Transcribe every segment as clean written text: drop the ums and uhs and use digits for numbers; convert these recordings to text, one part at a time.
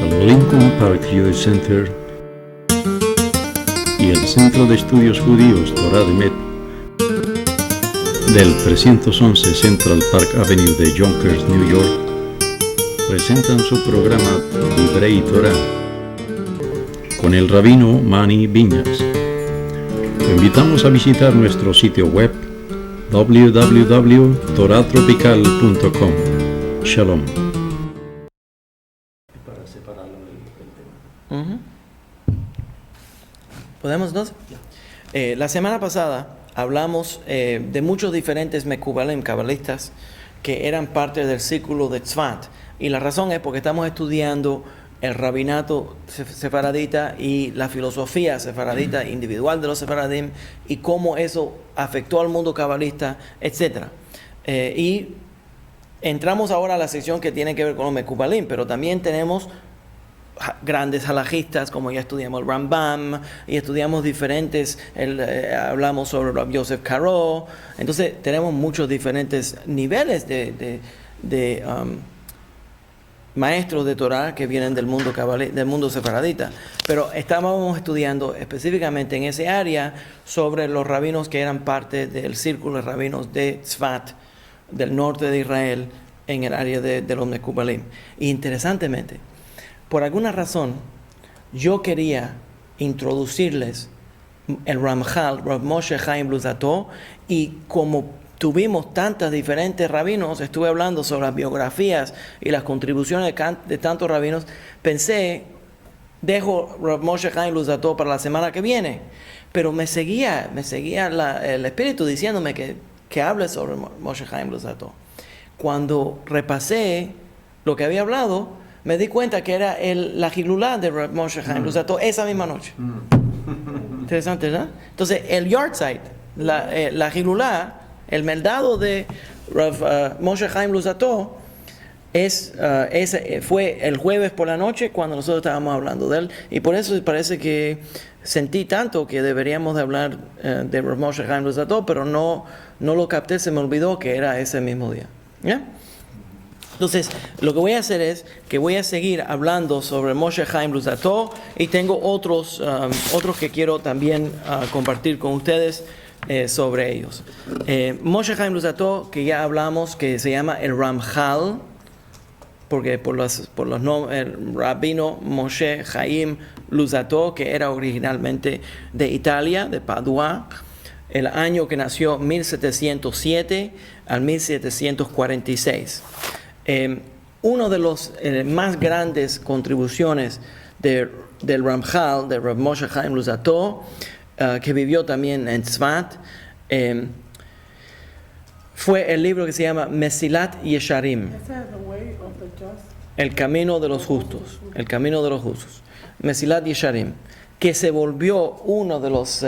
El Lincoln Park Jewish Center y el Centro de Estudios Judíos Torah de Met del 311 Central Park Avenue de Yonkers, New York, presentan su programa Divrei Torah con el rabino Mani Viñas. Te invitamos a visitar nuestro sitio web www.toratropical.com. Shalom. Para separarlo del tema. ¿Podemos entonces? La semana pasada hablamos de muchos diferentes mekubalim, cabalistas, que eran parte del círculo de Tzfat. Y la razón es porque estamos estudiando el rabinato sefaradita y la filosofía sefaradita individual de los sefaradim y cómo eso afectó al mundo cabalista, etc. Y entramos ahora a la sección que tiene que ver con los mekubalim, pero también tenemos grandes halajistas, como ya estudiamos el Rambam, y estudiamos diferentes, hablamos sobre Rabbi Yosef Karo. Entonces tenemos muchos diferentes niveles de maestros de Torah que vienen del mundo sefaradita, pero estábamos estudiando específicamente en ese área sobre los rabinos que eran parte del círculo de rabinos de Tzfat, del norte de Israel, en el área de los Mekubalim. Y interesantemente, por alguna razón, yo quería introducirles el Ramchal, Rav Moshe Chaim Luzzatto, y como tuvimos tantos diferentes rabinos, estuve hablando sobre las biografías y las contribuciones de tantos rabinos, pensé, dejo Rav Moshe Chaim Luzzatto para la semana que viene, pero me seguía el espíritu diciéndome que hable sobre Moshe Chaim Luzzatto. Cuando repasé lo que había hablado, me di cuenta que era la Hilulá de Rav Moshe Chaim Luzzatto esa misma noche. Interesante, ¿verdad? Entonces, el Yahrzeit, la Hilulá, el meldado de Rav Moshe Chaim Luzzatto fue el jueves por la noche cuando nosotros estábamos hablando de él, y por eso parece que sentí tanto que deberíamos de hablar de Rav Moshe Chaim Luzzatto, pero no lo capté, se me olvidó que era ese mismo día. ¿Ya? Entonces, lo que voy a hacer es que voy a seguir hablando sobre Moshe Chaim Luzzatto, y tengo otros que quiero también compartir con ustedes sobre ellos. Moshe Chaim Luzzatto, que ya hablamos, que se llama el Ramchal, porque por los nombres, el rabino Moshe Chaim Luzzatto, que era originalmente de Italia, de Padua, el año que nació 1707 al 1746. Uno de los más grandes contribuciones del Ramchal, de Rav Moshe Chaim Luzzatto, que vivió también en Tzfat, fue el libro que se llama Mesilat Yesharim, el camino de los justos, Mesilat Yesharim, que se volvió uno de los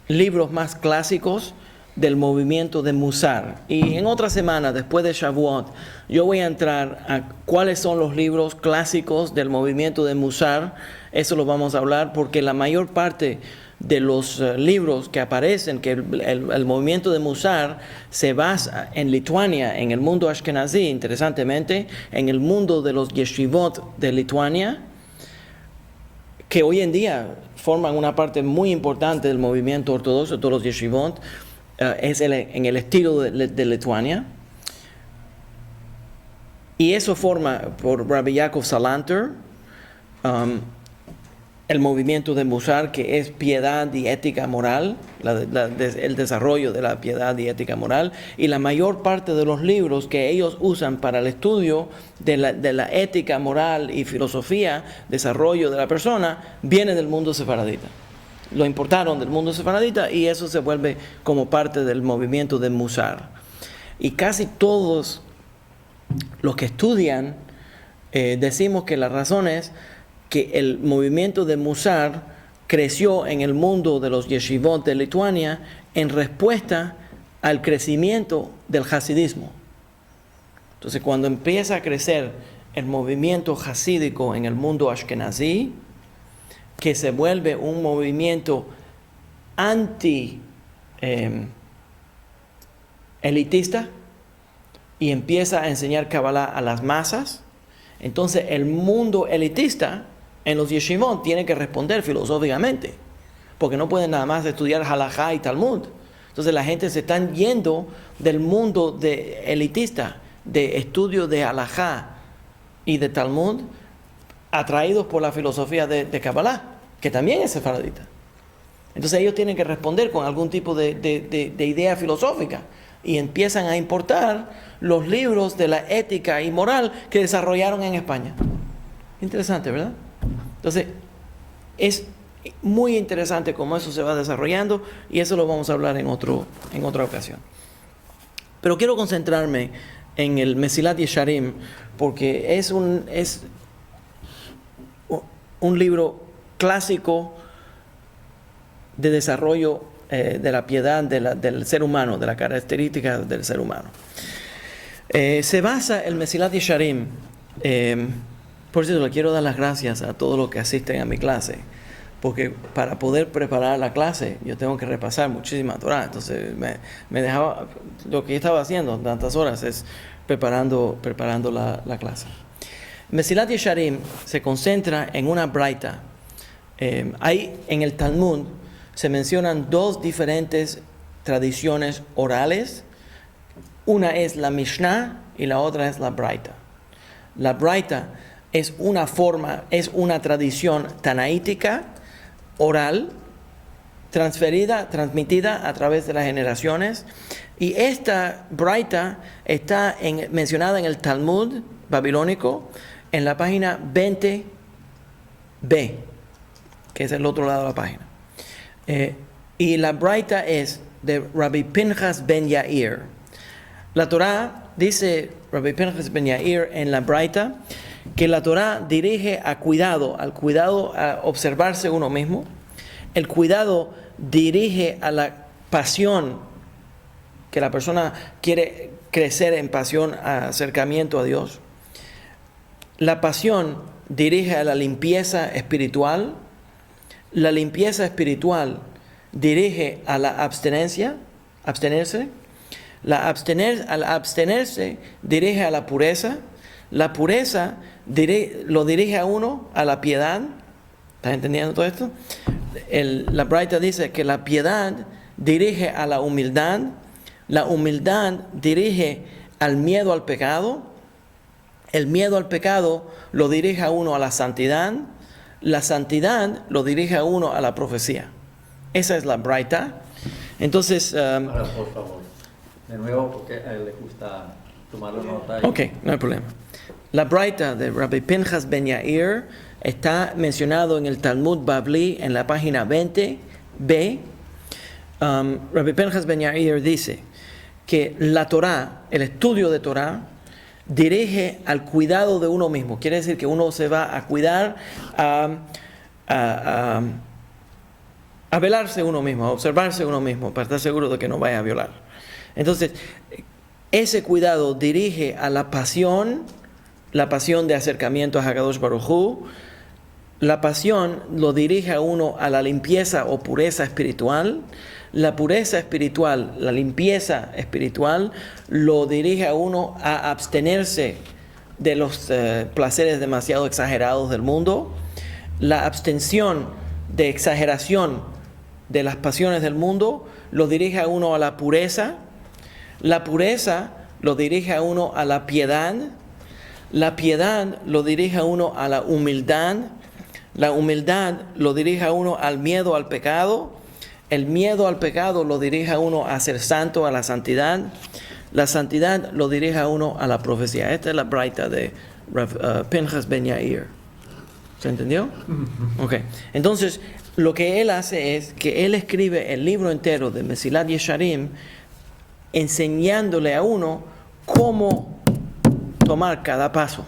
libros más clásicos del movimiento de Musar. Y en otra semana, después de Shavuot, yo voy a entrar a cuáles son los libros clásicos del movimiento de Musar. Eso lo vamos a hablar porque la mayor parte de los libros que aparecen, que el movimiento de Musar se basa en Lituania, en el mundo ashkenazí, interesantemente, en el mundo de los yeshivot de Lituania, que hoy en día forman una parte muy importante del movimiento ortodoxo, todos los yeshivot, en el estilo de Lituania. Y eso forma por Rabbi Yaakov Salanter, el movimiento de Musar, que es piedad y ética moral, el desarrollo de la piedad y ética moral, y la mayor parte de los libros que ellos usan para el estudio de la ética moral y filosofía, desarrollo de la persona, viene del mundo sefaradita. Lo importaron del mundo sefaradita y eso se vuelve como parte del movimiento de Musar. Y casi todos los que estudian decimos que la razón es que el movimiento de Musar creció en el mundo de los yeshivot de Lituania en respuesta al crecimiento del hasidismo. Entonces, cuando empieza a crecer el movimiento hasídico en el mundo ashkenazí, que se vuelve un movimiento anti elitista, y empieza a enseñar Kabbalah a las masas, entonces el mundo elitista en los yeshivot tiene que responder filosóficamente, porque no pueden nada más estudiar halajá y Talmud. Entonces la gente se están yendo del mundo elitista, de estudio de halajá y de Talmud, atraídos por la filosofía de Kabbalah, que también es sefaradita. Entonces ellos tienen que responder con algún tipo de idea filosófica y empiezan a importar los libros de la ética y moral que desarrollaron en España. Interesante, ¿verdad? Entonces, es muy interesante cómo eso se va desarrollando y eso lo vamos a hablar en otra ocasión. Pero quiero concentrarme en el Mesilat Yesharim porque es un libro clásico de desarrollo de la piedad del ser humano, de la característica del ser humano. Se basa el Mesilat Yesharim. Por cierto, le quiero dar las gracias a todos los que asisten a mi clase, porque para poder preparar la clase yo tengo que repasar muchísima Torah. Entonces me dejaba, lo que estaba haciendo tantas horas es preparando la clase. Mesilat Yesharim se concentra en una braita. Hay en el Talmud se mencionan dos diferentes tradiciones orales. Una es la Mishnah y la otra es la braita. La braita es una tradición tanaítica oral, transmitida a través de las generaciones, y esta braita está mencionada en el Talmud babilónico en la página 20b, que es el otro lado de la página. Y la braita es de Rabbi Pinchas ben Yair. La Torá dice Rabbi Pinchas ben Yair en la braita que la Torá dirige al cuidado a observarse uno mismo. El cuidado dirige a la pasión, que la persona quiere crecer en pasión, a acercamiento a Dios. La pasión dirige a la limpieza espiritual. La limpieza espiritual dirige a la abstenerse. Al abstenerse dirige a la pureza. La pureza lo dirige a uno a la piedad. ¿Estás entendiendo todo esto? La braita dice que la piedad dirige a la humildad. La humildad dirige al miedo al pecado. El miedo al pecado lo dirige a uno a la santidad. La santidad lo dirige a uno a la profecía. Esa es la braita. Entonces, Ahora, por favor, de nuevo, porque a él le gusta tomar la nota. Ok, no hay problema. La braita de Rabbi Pinchas ben Yair está mencionado en el Talmud Bavli en la página 20b. Rabbi Pinchas ben Yair dice que la Torá, el estudio de Torá, dirige al cuidado de uno mismo. Quiere decir que uno se va a cuidar, a velarse uno mismo, a observarse uno mismo, para estar seguro de que no vaya a violar. Entonces, ese cuidado dirige a la pasión de acercamiento a Hakadosh Baruj Hu. La pasión lo dirige a uno a la limpieza o pureza espiritual. La pureza espiritual, la limpieza espiritual, lo dirige a uno a abstenerse de los placeres demasiado exagerados del mundo. La abstención de exageración de las pasiones del mundo lo dirige a uno a la pureza. La pureza lo dirige a uno a la piedad. La piedad lo dirige a uno a la humildad. La humildad lo dirige a uno al miedo al pecado. El miedo al pecado lo dirige a uno a ser santo, a la santidad. La santidad lo dirige a uno a la profecía. Esta es la braita de Pinchas ben Yair. ¿Se entendió? Ok. Entonces, lo que él hace es que él escribe el libro entero de Mesilat Yesharim enseñándole a uno cómo tomar cada paso.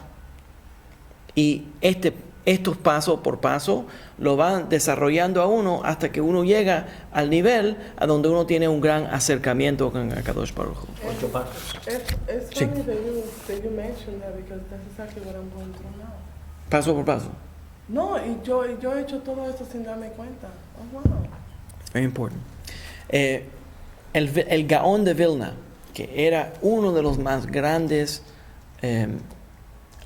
Y estos pasos por paso lo van desarrollando a uno hasta que uno llega al nivel a donde uno tiene un gran acercamiento con Hakadosh Baruj Hu. 8 pasos. It's Sí. funny that you mentioned that because that's exactly what I'm going through now. Paso por paso. No, y yo he hecho todo esto sin darme cuenta. Oh, wow. It's very important. El Gaón de Vilna, que era uno de los más grandes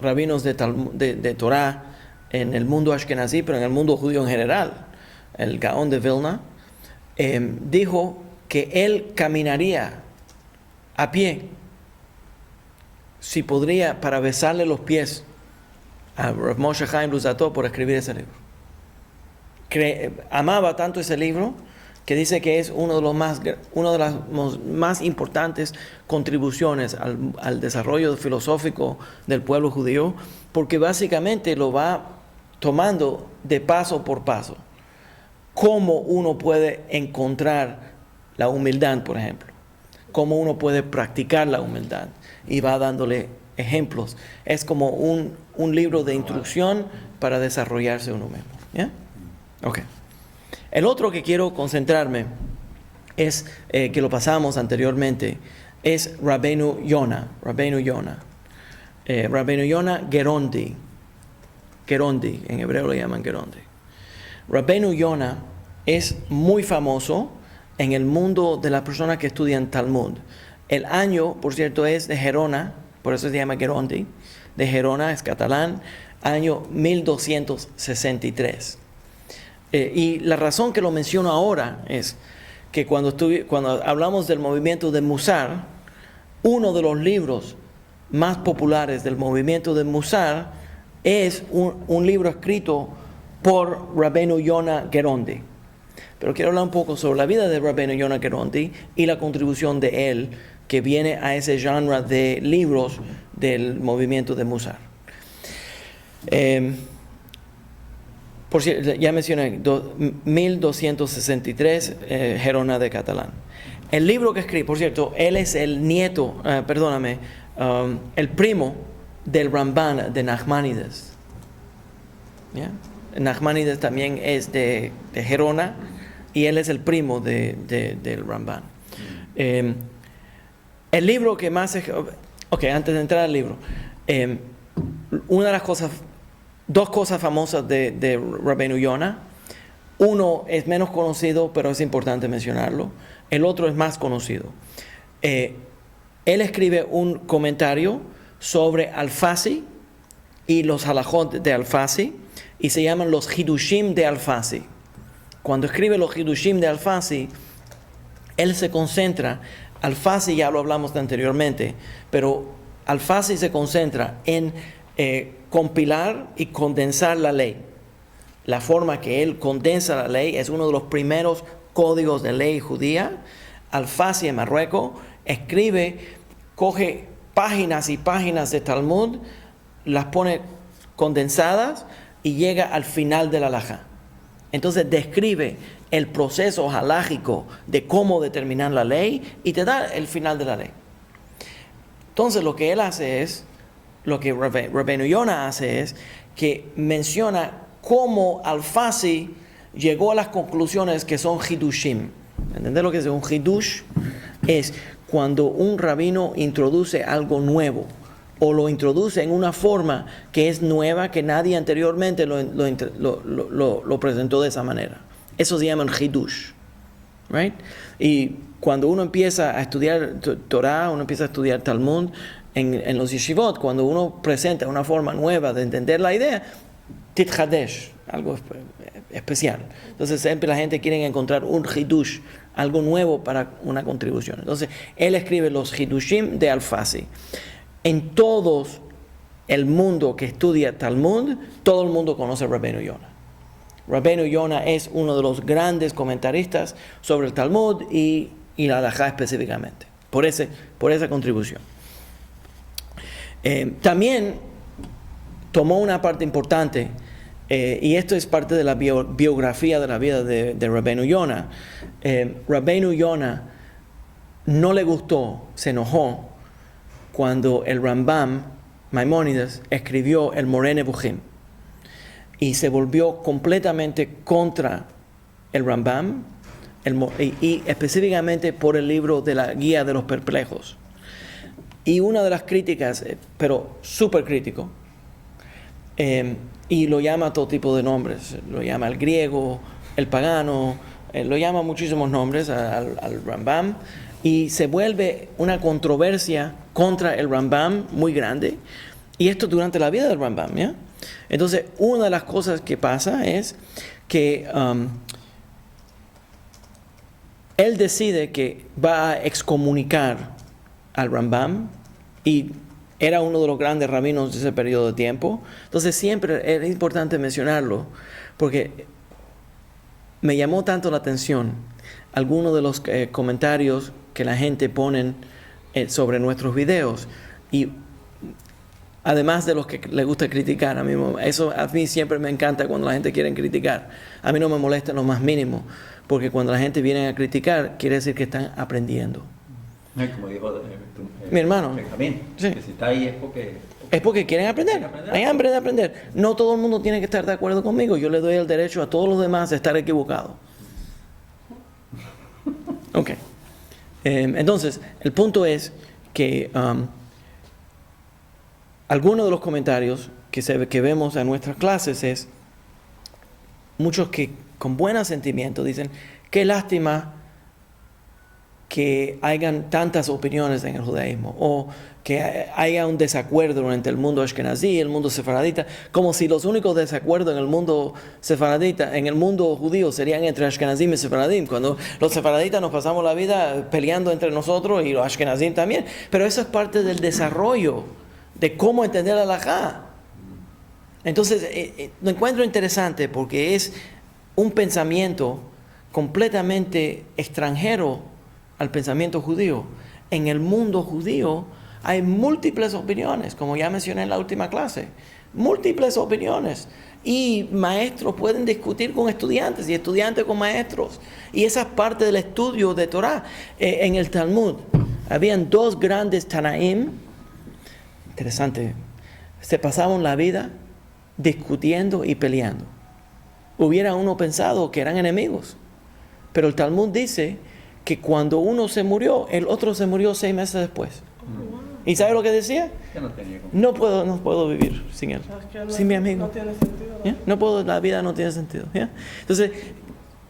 rabinos de Torah en el mundo ashkenazí, pero en el mundo judío en general, el Gaón de Vilna, dijo que él caminaría a pie, si podría, para besarle los pies a Rav Moshe Chaim Luzzatto por escribir ese libro. Amaba tanto ese libro que dice que es una de las más importantes contribuciones al desarrollo filosófico del pueblo judío, porque básicamente lo va tomando de paso por paso. Cómo uno puede encontrar la humildad, por ejemplo. Cómo uno puede practicar la humildad. Y va dándole ejemplos. Es como un libro de instrucción para desarrollarse uno mismo. ¿Ya? Ok. El otro que quiero concentrarme es, que lo pasamos anteriormente, es Rabbeinu Yonah. Rabbeinu Yonah Gerondi. Gerondi, en hebreo le llaman Gerondi. Rabbeinu Yonah es muy famoso en el mundo de las personas que estudian Talmud. El año, por cierto, es de Gerona, por eso se llama Gerondi. De Gerona, es catalán, año 1263. Y la razón que lo menciono ahora es que cuando hablamos del movimiento de Musar, uno de los libros más populares del movimiento de Musar es un libro escrito por Rabbeinu Yonah Gerondi. Pero quiero hablar un poco sobre la vida de Rabbeinu Yonah Gerondi y la contribución de él que viene a ese genre de libros del movimiento de Musar. Por cierto, ya mencioné 1263, Gerona de catalán. El libro que escribe, por cierto, él es el nieto, el primo del Ramban de Nachmanides. ¿Yeah? Nachmanides también es de Gerona y él es el primo del Ramban. El libro que más... antes de entrar al libro, una de las cosas... Dos cosas famosas de Rabbeinu Yonah. Uno es menos conocido, pero es importante mencionarlo. El otro es más conocido. Él escribe un comentario sobre Alfasi y los halajot de Alfasi, y se llaman los Hidushim de Alfasi. Cuando escribe los Hidushim de Alfasi, él se concentra, Alfasi ya lo hablamos anteriormente, pero Alfasi se concentra en compilar y condensar la ley. La forma que él condensa la ley es uno de los primeros códigos de ley judía. Alfasi en Marruecos coge páginas y páginas de Talmud, las pone condensadas y llega al final de la halajá. Entonces describe el proceso halágico de cómo determinar la ley y te da el final de la ley. Entonces lo que él hace es, lo que Rabbeinu Yonah hace es que menciona cómo Alfasi llegó a las conclusiones que son hidushim. ¿Entendés lo que es un hidush? Es cuando un rabino introduce algo nuevo o lo introduce en una forma que es nueva, que nadie anteriormente lo presentó de esa manera. Eso se llama hidush. Right? Y cuando uno empieza a estudiar Torah, uno empieza a estudiar Talmud, en los yeshivot, cuando uno presenta una forma nueva de entender la idea, titchadesh, algo especial. Entonces siempre la gente quiere encontrar un hidush, algo nuevo para una contribución. Entonces él escribe los hidushim de Alfasi. En todo el mundo que estudia Talmud, todo el mundo conoce a Rabbeinu Yonah. Rabbeinu Yonah es uno de los grandes comentaristas sobre el Talmud y la halajá específicamente, por esa contribución. También tomó una parte importante, y esto es parte de la biografía de la vida de Rabbeinu Yonah. Rabbeinu Yonah no le gustó, se enojó cuando el Rambam, Maimónides, escribió el Moreh Nevuchim y se volvió completamente contra el Rambam y específicamente por el libro de la Guía de los Perplejos. Y una de las críticas, pero súper crítico, y lo llama todo tipo de nombres, lo llama el griego, el pagano, lo llama muchísimos nombres al Rambam, y se vuelve una controversia contra el Rambam muy grande, y esto durante la vida del Rambam, ¿ya? Entonces, una de las cosas que pasa es que él decide que va a excomunicar al Rambam, y era uno de los grandes rabinos de ese periodo de tiempo. Entonces siempre es importante mencionarlo, porque me llamó tanto la atención algunos de los comentarios que la gente pone sobre nuestros videos, y además de los que le gusta criticar, a mí siempre me encanta cuando la gente quiere criticar. A mí no me molesta en lo más mínimo, porque cuando la gente viene a criticar, quiere decir que están aprendiendo. Como dijo mi hermano, Benjamín, sí, que si está ahí es porque... Es porque quieren aprender. Hay hambre de aprender. No todo el mundo tiene que estar de acuerdo conmigo. Yo le doy el derecho a todos los demás de estar equivocados. Ok. Entonces, el punto es que algunos de los comentarios que vemos en nuestras clases es muchos que con buen sentimiento dicen: qué lástima que hayan tantas opiniones en el judaísmo, o que haya un desacuerdo entre el mundo ashkenazí y el mundo sefaradita, como si los únicos desacuerdos en el mundo sefaradita, en el mundo judío, serían entre ashkenazim y sefaradim, cuando los sefaraditas nos pasamos la vida peleando entre nosotros, y los ashkenazim también. Pero eso es parte del desarrollo de cómo entender la halajá. Entonces, lo encuentro interesante porque es un pensamiento completamente extranjero al pensamiento judío. En el mundo judío hay múltiples opiniones, como ya mencioné en la última clase, múltiples opiniones, y maestros pueden discutir con estudiantes y estudiantes con maestros, y esa es parte del estudio de Torah. En el Talmud habían dos grandes Tanaim, interesante, se pasaban la vida discutiendo y peleando. Hubiera uno pensado que eran enemigos, pero el Talmud dice que cuando uno se murió, el otro se murió 6 meses después. ¿Y sabe lo que decía? No puedo vivir sin él, sin mi amigo. No tiene sentido, ¿no? ¿Ya? No puedo, la vida no tiene sentido. ¿Ya? Entonces,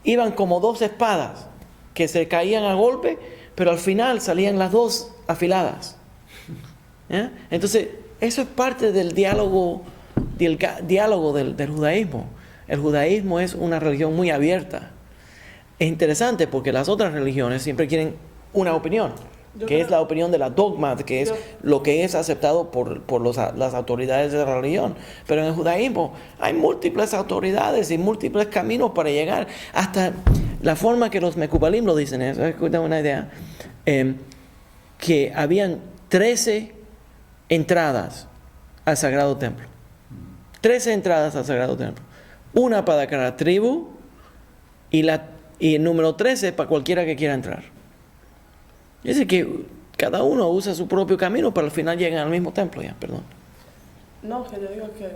iban como dos espadas que se caían a golpe, pero al final salían las dos afiladas. ¿Ya? Entonces, eso es parte del diálogo del judaísmo. El judaísmo es una religión muy abierta. Es interesante porque las otras religiones siempre quieren una opinión, que es la opinión de la dogma, que es lo que es aceptado por las autoridades de la religión. Pero en el judaísmo hay múltiples autoridades y múltiples caminos para llegar, hasta la forma que los Mekubalim lo dicen. Escuchen una idea, que habían 13 entradas al Sagrado Templo. 13 entradas al Sagrado Templo. Una para cada tribu, y el número 13 para cualquiera que quiera entrar. Es decir, que cada uno usa su propio camino, pero al final llegan al mismo templo. Perdón. No, que yo digo que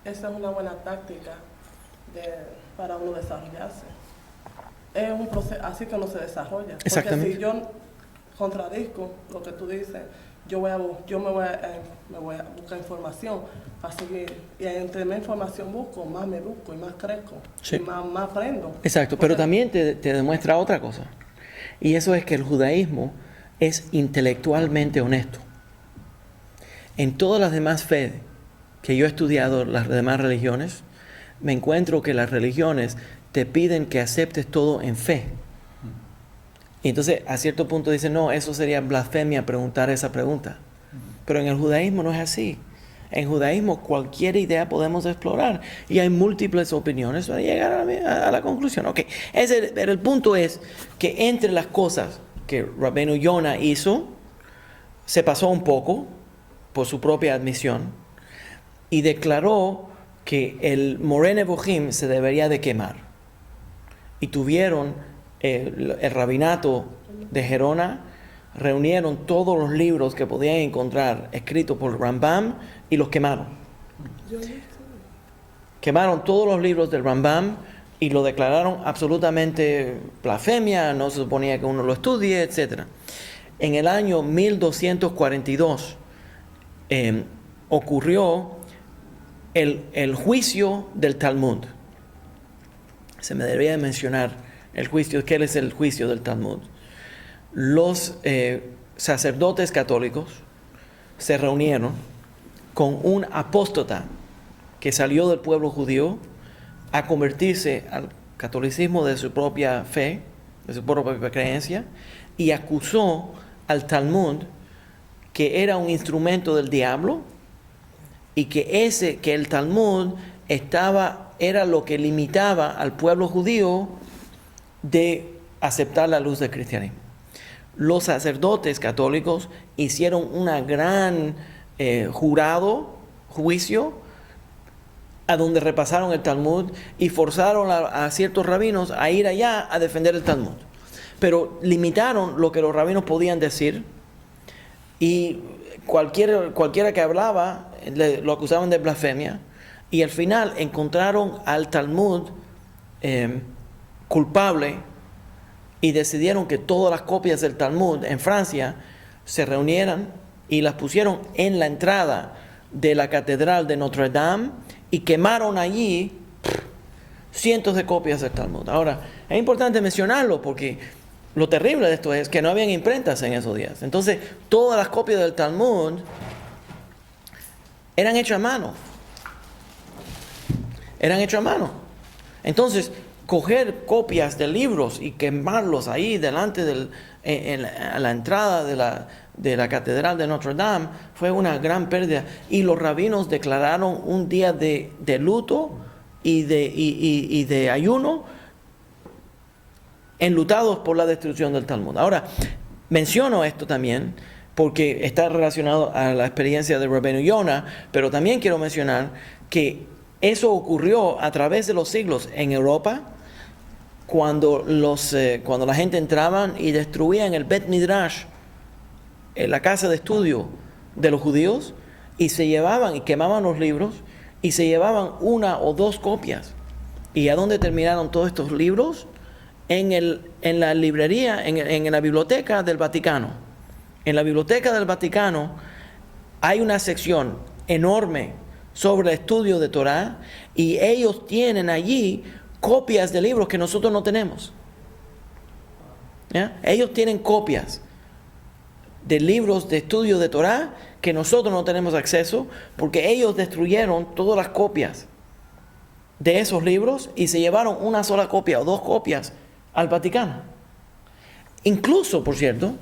esa es una buena táctica para uno desarrollarse. Es un proceso así que uno se desarrolla. Exactamente. Porque si yo contradizco lo que tú dices, me voy a buscar información para seguir, y entre más información busco, más me busco y más crezco, sí, y más aprendo. Exacto, pero también te demuestra otra cosa, y eso es que el judaísmo es intelectualmente honesto. En todas las demás fe que yo he estudiado, las demás religiones, me encuentro que las religiones te piden que aceptes todo en fe. Y entonces a cierto punto dicen: no, eso sería blasfemia preguntar esa pregunta. Pero en el judaísmo no es así. En judaísmo cualquier idea podemos explorar, y hay múltiples opiniones para llegar a la conclusión. Okay. Pero el punto es que entre las cosas que Rabbeinu Yonah hizo, se pasó un poco por su propia admisión y declaró que el Moreh Nevuchim se debería de quemar. Y tuvieron el rabinato de Gerona, reunieron todos los libros que podían encontrar escritos por Rambam y los quemaron. Quemaron todos los libros del Rambam y lo declararon absolutamente blasfemia, no se suponía que uno lo estudie, etc. En el año 1242 ocurrió el juicio del Talmud. Se me debería mencionar el juicio. ¿Qué es el juicio del Talmud? los sacerdotes católicos se reunieron con un apóstata que salió del pueblo judío a convertirse al catolicismo de su propia fe, de su propia creencia, y acusó al Talmud que era un instrumento del diablo y que el Talmud era lo que limitaba al pueblo judío de aceptar la luz del cristianismo. Los sacerdotes católicos hicieron una gran juicio a donde repasaron el Talmud y forzaron a ciertos rabinos a ir allá a defender el Talmud. Pero limitaron lo que los rabinos podían decir y cualquiera que hablaba lo acusaban de blasfemia, y al final encontraron al Talmud culpable y decidieron que todas las copias del Talmud en Francia se reunieran y las pusieron en la entrada de la catedral de Notre Dame y quemaron allí cientos de copias del Talmud. Ahora, es importante mencionarlo porque lo terrible de esto es que no habían imprentas en esos días. Entonces, todas las copias del Talmud eran hechas a mano. Entonces, coger copias de libros y quemarlos ahí delante a la entrada de la catedral de Notre Dame fue una gran pérdida. Y los rabinos declararon un día de luto y de ayuno, enlutados por la destrucción del Talmud. Ahora, menciono esto también porque está relacionado a la experiencia de Rabbeinu Yonah, pero también quiero mencionar que eso ocurrió a través de los siglos en Europa, cuando la gente entraban y destruían el Bet Midrash, la casa de estudio de los judíos, y se llevaban y quemaban los libros y se llevaban una o dos copias. ¿Y a dónde terminaron todos estos libros? En la librería, en la biblioteca del Vaticano. En la biblioteca del Vaticano hay una sección enorme sobre el estudio de Torah, y ellos tienen allí copias de libros que nosotros no tenemos. ¿Ya? Ellos tienen copias de libros de estudio de Torah que nosotros no tenemos acceso, porque ellos destruyeron todas las copias de esos libros y se llevaron una sola copia o dos copias al Vaticano. Incluso, por cierto,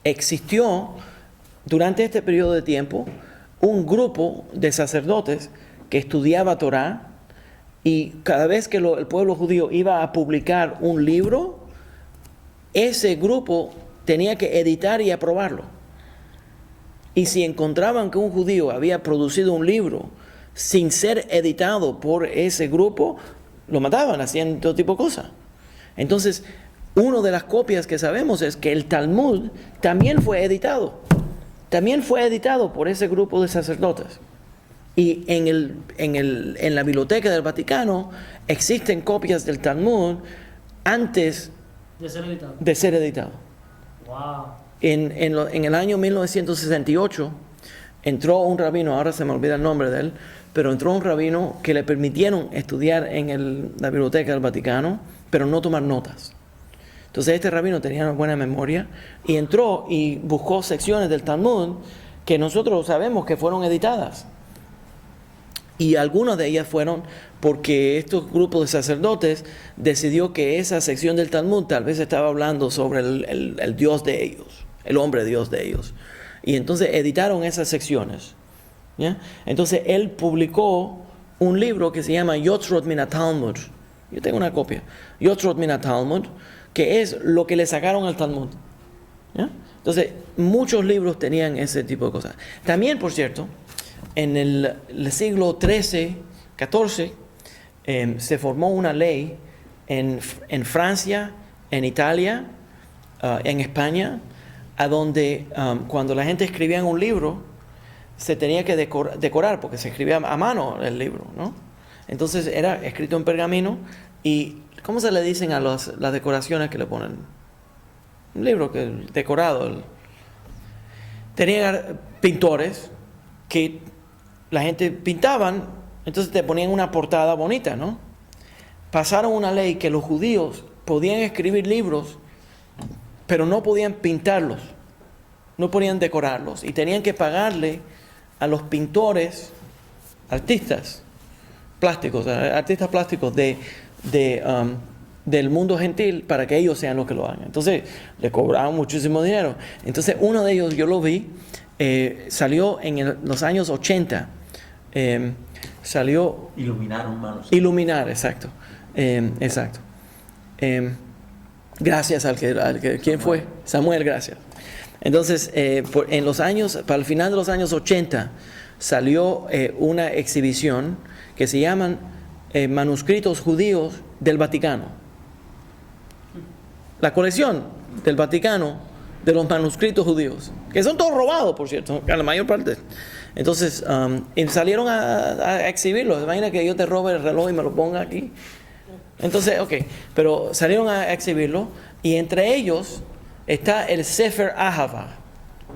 existió durante este periodo de tiempo un grupo de sacerdotes que estudiaba Torah, y cada vez que el pueblo judío iba a publicar un libro, ese grupo tenía que editar y aprobarlo. Y si encontraban que un judío había producido un libro sin ser editado por ese grupo, lo mataban, hacían todo tipo de cosas. Entonces, una de las copias que sabemos es que el Talmud también fue editado por ese grupo de sacerdotes. Y en la biblioteca del Vaticano existen copias del Talmud antes de ser editado. Wow. En el año 1968 entró un rabino, ahora se me olvida el nombre de él, pero entró un rabino que le permitieron estudiar en la biblioteca del Vaticano, pero no tomar notas. Entonces este rabino tenía una buena memoria y entró y buscó secciones del Talmud que nosotros sabemos que fueron editadas. Y algunas de ellas fueron porque estos grupos de sacerdotes decidió que esa sección del Talmud tal vez estaba hablando sobre el Dios de ellos, el hombre Dios de ellos. Y entonces editaron esas secciones. ¿Ya? Entonces él publicó un libro que se llama Yotzrot Min HaTalmud. Yo tengo una copia. Yotzrot Min HaTalmud, que es lo que le sacaron al Talmud. ¿Ya? Entonces, muchos libros tenían ese tipo de cosas. También, por cierto, en el siglo XIII, XIV, se formó una ley en Francia, en Italia, en España, a donde cuando la gente escribía en un libro, se tenía que decorar, porque se escribía a mano el libro, ¿no? Entonces era escrito en pergamino. ¿Y cómo se le dicen a las decoraciones que le ponen? Un libro decorado. Tenían pintores que la gente pintaban, entonces te ponían una portada bonita, ¿no? Pasaron una ley que los judíos podían escribir libros pero no podían pintarlos, no podían decorarlos, y tenían que pagarle a los pintores, artistas plásticos del mundo gentil para que ellos sean los que lo hagan. Entonces le cobraban muchísimo dinero. Entonces uno de ellos, yo lo vi, salió en los años 80, salió... Iluminaron manos. Iluminar, exacto. Exacto. Gracias al que ¿quién fue? Samuel, gracias. Entonces, para el final de los años 80, salió una exhibición que se llaman Manuscritos Judíos del Vaticano. La colección del Vaticano de los manuscritos judíos, que son todos robados, por cierto, la mayor parte. Entonces, y salieron a exhibirlos. Imagina que yo te robe el reloj y me lo ponga aquí. Entonces, pero salieron a exhibirlo, y entre ellos está el Sefer Ahava.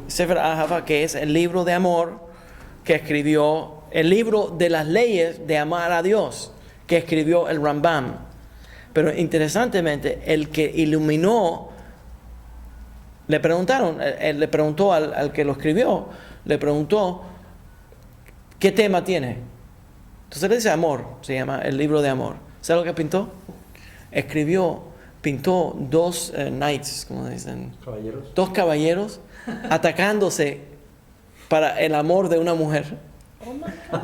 Sefer Ahava, que es el libro de amor que escribió, el libro de las leyes de amar a Dios, que escribió el Rambam. Pero interesantemente, el que iluminó, le preguntaron, él le preguntó al que lo escribió, le preguntó, ¿qué tema tiene? Entonces le dice amor, se llama el libro de amor. ¿Sabe lo que pintó? Pintó dos knights, como dicen, Caballeros. dos caballeros atacándose para el amor de una mujer. Oh my God.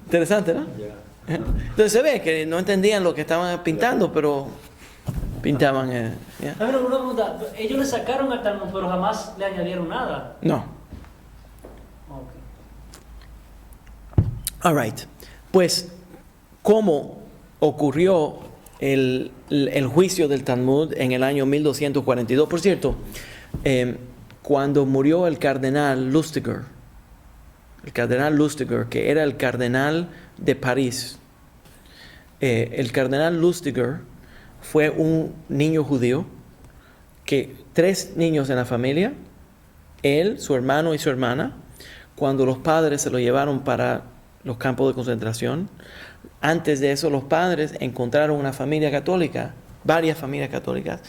Interesante, ¿no? Yeah. Entonces se ve que no entendían lo que estaban pintando, pero pintaban. ¿Ya? A ver, una pregunta. Ellos le sacaron al Talmud, pero jamás le añadieron nada. No. Ok. All right. Pues, ¿cómo ocurrió el juicio del Talmud en el año 1242? Por cierto, cuando murió el cardenal Lustiger, que era el cardenal de París, el cardenal Lustiger fue un niño judío, que 3 niños en la familia, él, su hermano y su hermana, cuando los padres se lo llevaron para los campos de concentración. Antes de eso, los padres encontraron una familia católica, varias familias católicas,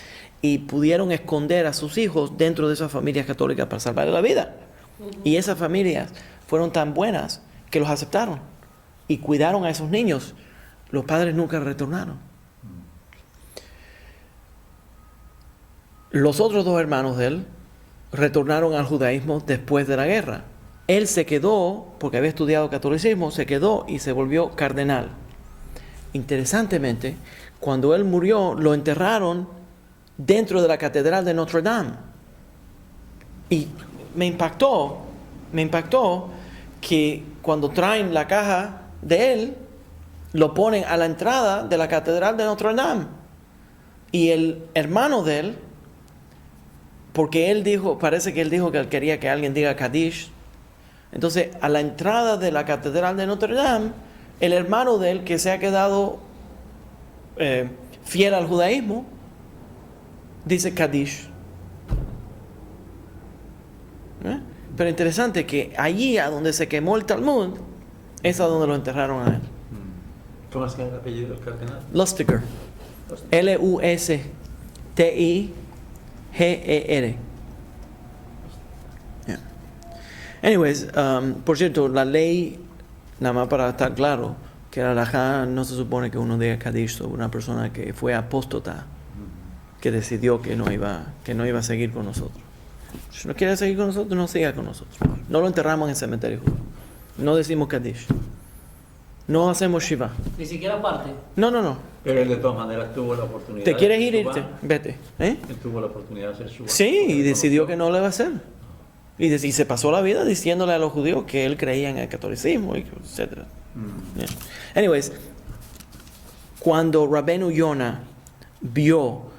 y pudieron esconder a sus hijos dentro de esas familias católicas para salvarle la vida. Y esas familias fueron tan buenas que los aceptaron y cuidaron a esos niños. Los padres nunca retornaron. Los otros 2 hermanos de él retornaron al judaísmo después de la guerra. Él se quedó, porque había estudiado catolicismo, se quedó y se volvió cardenal. Interesantemente, cuando él murió, lo enterraron dentro de la catedral de Notre Dame. Y me impactó que cuando traen la caja de él, lo ponen a la entrada de la catedral de Notre Dame. Y el hermano de él, porque parece que él dijo que él quería que alguien diga Kaddish. Entonces, a la entrada de la catedral de Notre Dame, el hermano de él, que se ha quedado fiel al judaísmo, dice Kaddish. Pero interesante que allí, a donde se quemó el Talmud, es a donde lo enterraron a él. ¿Cómo es que es el apellido del cardenal? Lustiger. Lustiger. Yeah. Anyways, por cierto, la ley, nada más para estar claro, que la halajá no se supone que uno diga Kaddish sobre una persona que fue apóstata, que decidió que no iba a seguir con nosotros. Si no quiere seguir con nosotros, no siga con nosotros. No lo enterramos en el cementerio. No decimos Kaddish. No hacemos Shiva. Ni siquiera parte. No. Pero él de todas maneras tuvo la oportunidad. ¿Te quieres ir? Shuvah. Irte. Vete. Él tuvo la oportunidad de hacer Shuvah. Sí, y decidió que no le va a hacer. Y se pasó la vida diciéndole a los judíos que él creía en el catolicismo, etc. Yeah. Anyways, cuando Rabbeinu Yonah vio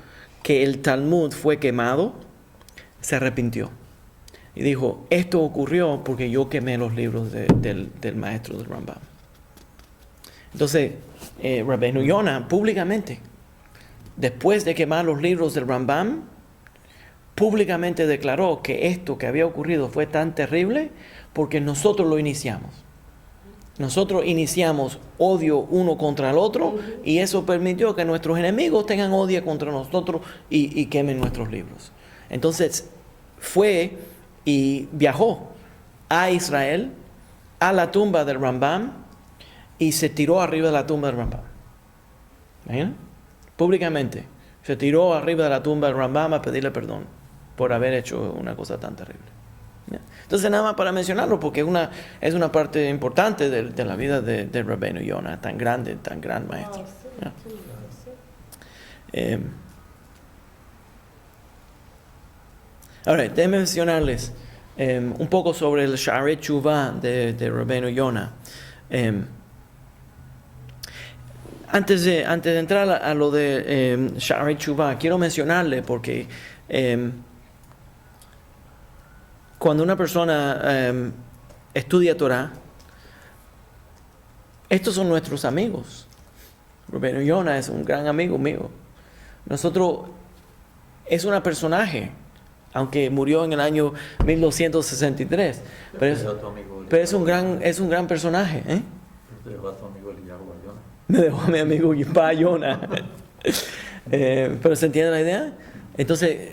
que el Talmud fue quemado, se arrepintió. Y dijo, esto ocurrió porque yo quemé los libros del maestro del Rambam. Entonces, Rabbeinu Yonah públicamente, después de quemar los libros del Rambam, públicamente declaró que esto que había ocurrido fue tan terrible porque nosotros lo iniciamos. nosotros iniciamos odio uno contra el otro y eso permitió que nuestros enemigos tengan odio contra nosotros y quemen nuestros libros. Entonces fue y viajó a Israel, a la tumba del Rambam, y se tiró arriba de la tumba del Rambam. ¿Imagina? Públicamente. Se tiró arriba de la tumba del Rambam a pedirle perdón por haber hecho una cosa tan terrible. ¿Ya? Entonces, nada más para mencionarlo, porque es una parte importante de la vida de Rabbeinu Yonah, tan gran maestro. ¿Ya? Ahora, déjenme mencionarles un poco sobre el Sha'arei Teshuvah de Rabbeinu Yonah. Antes de entrar a lo de Sha'arei Teshuvah, quiero mencionarle porque cuando una persona estudia Torah, estos son nuestros amigos. Rabbeinu Yonah es un gran amigo mío. Nosotros, es un personaje, aunque murió en el año 1263, pero es un gran personaje. Te dejó a tu amigo Eliyahu Bar Yonah. Me dejó a mi amigo Bar Yonah. Pero ¿se entiende la idea? Entonces,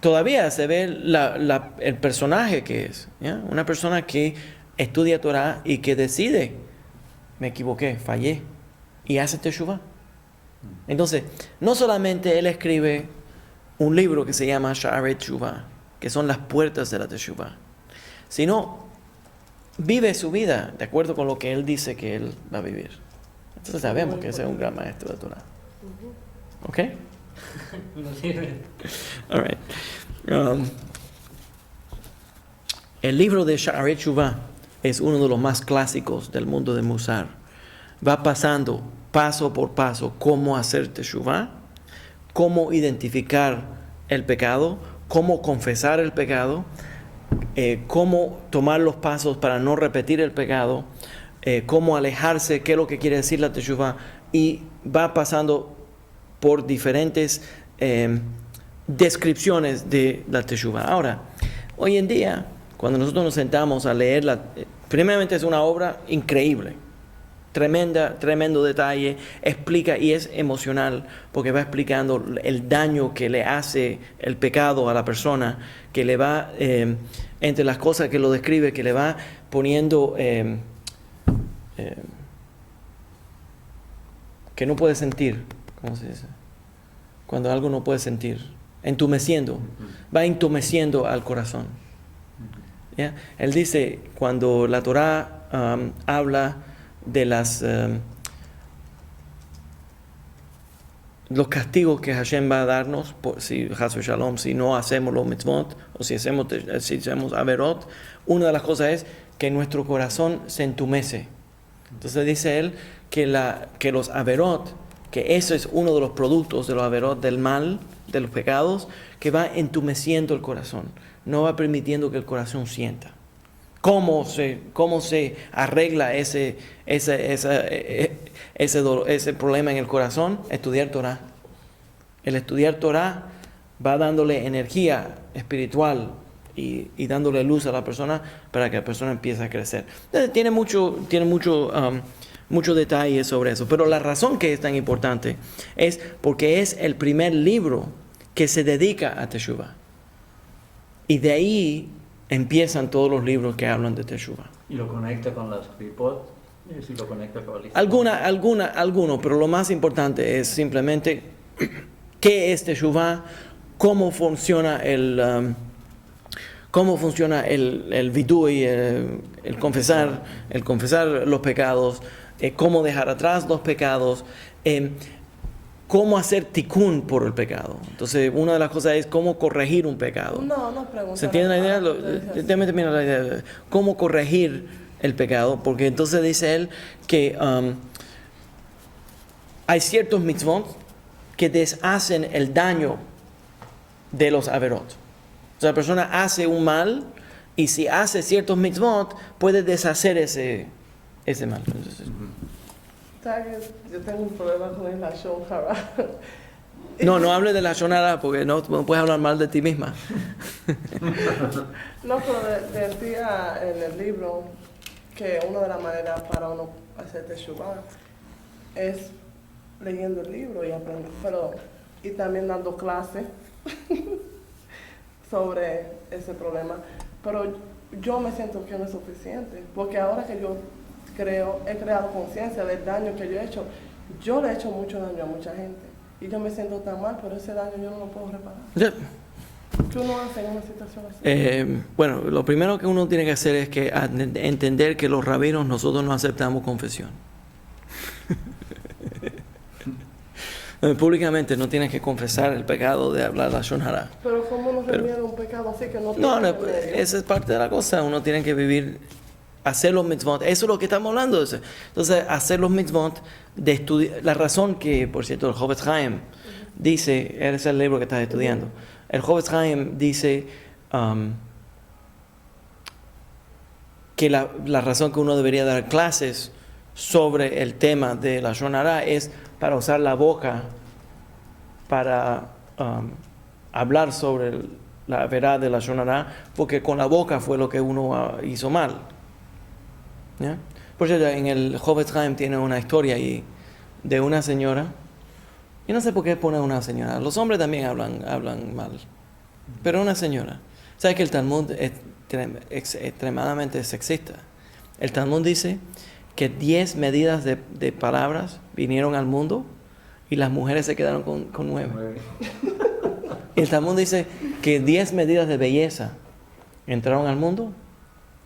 todavía se ve el personaje que es, ¿ya? Una persona que estudia Torah y que decide, me equivoqué, fallé, y hace Teshuvah. Entonces, no solamente él escribe un libro que se llama Sha'arei Teshuvah, que son las puertas de la Teshuvah, sino vive su vida de acuerdo con lo que él dice que él va a vivir. Entonces sabemos que ese es un gran maestro de Torah. ¿Ok? All right. El libro de Sha'arei Teshuvah es uno de los más clásicos del mundo de Musar. Va pasando paso por paso cómo hacer Teshuvah, cómo identificar el pecado, cómo confesar el pecado, cómo tomar los pasos para no repetir el pecado, cómo alejarse, qué es lo que quiere decir la Teshuvah, y va pasando por diferentes descripciones de la Teshuvah. Ahora, hoy en día, cuando nosotros nos sentamos a leerla, primeramente es una obra increíble, tremendo detalle, explica y es emocional porque va explicando el daño que le hace el pecado a la persona, que le va, entre las cosas que lo describe, que le va poniendo que no puede sentir, ¿cómo se dice? Cuando algo no puede sentir, entumeciendo, va entumeciendo al corazón. ¿Ya? Él dice, cuando la Torah habla de los castigos que Hashem va a darnos si no hacemos los mitzvot o si hacemos averot, una de las cosas es que nuestro corazón se entumece. Entonces dice él que los averot, que eso es uno de los productos de los averot, del mal, de los pecados, que va entumeciendo el corazón, no va permitiendo que el corazón sienta. ¿Cómo se arregla ese problema en el corazón? Estudiar Torah. El estudiar Torah va dándole energía espiritual y dándole luz a la persona para que la persona empiece a crecer. Entonces, tiene mucho detalle sobre eso. Pero la razón que es tan importante es porque es el primer libro que se dedica a Teshuvah. Y de ahí empiezan todos los libros que hablan de Teshuvah. ¿Y lo conecta con las Ripot? ¿Sí lo conecta con Algunos, pero lo más importante es simplemente qué es Teshuvah, cómo funciona el vidui, el confesar los pecados, cómo dejar atrás los pecados, cómo hacer tikkun por el pecado. Entonces, una de las cosas es cómo corregir un pecado. No pregunto. ¿Se entiende la idea? Déjame terminar la idea. Cómo corregir el pecado, porque entonces dice él que hay ciertos mitzvot que deshacen el daño de los averot. O sea, la persona hace un mal y si hace ciertos mitzvot puede deshacer ese mal. Entonces, yo tengo un problema con el lashon hara. No hable de la shonara porque no puedes hablar mal de ti misma. No, pero decía en el libro que una de las maneras para uno hacer teshuvá es leyendo el libro y aprendiendo, y también dando clases sobre ese problema. Pero yo me siento que no es suficiente, porque ahora que yo he creado conciencia del daño que yo he hecho, yo le he hecho mucho daño a mucha gente. Y yo me siento tan mal, pero ese daño yo no lo puedo reparar. Yeah. ¿Qué uno hace en una situación así? Bueno, lo primero que uno tiene que hacer es que entender que los rabinos nosotros no aceptamos confesión. Públicamente no tienes que confesar el pecado de hablar la Shon Hara. Pero ¿cómo uno reniega un pecado así que no tiene No, remedio? esa es parte de la cosa. Uno tiene que vivir, hacer los mitzvot. Eso es lo que estamos hablando. Entonces, hacer los mitzvot, de estudiar. La razón que, por cierto, el Chofetz Chaim dice, ese es el libro que estás estudiando. El Chofetz Chaim dice que la razón que uno debería dar clases sobre el tema de la Shon Hara es para usar la boca para hablar sobre la verdad de la Shon Hara, porque con la boca fue lo que uno hizo mal. ¿Ya? Por cierto, en el Chofetz Chaim tiene una historia ahí de una señora. Yo no sé por qué pone una señora. Los hombres también hablan mal. Pero una señora. ¿Sabes que el Talmud es extremadamente sexista? El Talmud dice que 10 medidas de palabras vinieron al mundo y las mujeres se quedaron con 9. Y el Talmud dice que 10 medidas de belleza entraron al mundo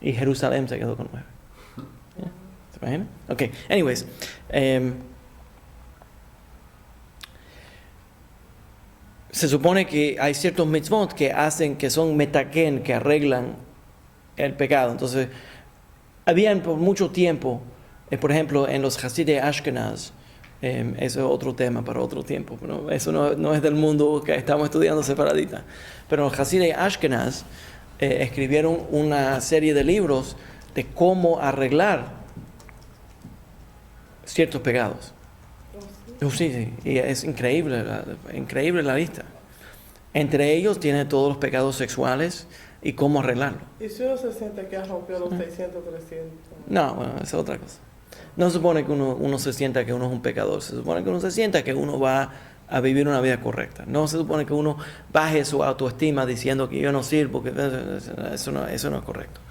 y Jerusalén se quedó con 9. ¿Yeah? ¿Se imagina? Ok, anyways. Se supone que hay ciertos mitzvot que son metaken, que arreglan el pecado. Entonces, habían por mucho tiempo, por ejemplo, en los Hasidei Ashkenaz, eso es otro tema para otro tiempo, pero eso no es del mundo que estamos estudiando separadita. Pero los Hasidei Ashkenaz escribieron una serie de libros de cómo arreglar ciertos pecados. Sí, y es increíble la lista. Entre ellos tiene todos los pecados sexuales y cómo arreglarlo. ¿Y si uno se siente que ha rompido los 600, 300? No, bueno, esa es otra cosa. No se supone que uno se sienta que uno es un pecador, se supone que uno se sienta que uno va a vivir una vida correcta. No se supone que uno baje su autoestima diciendo que yo no sirvo, que eso no es correcto.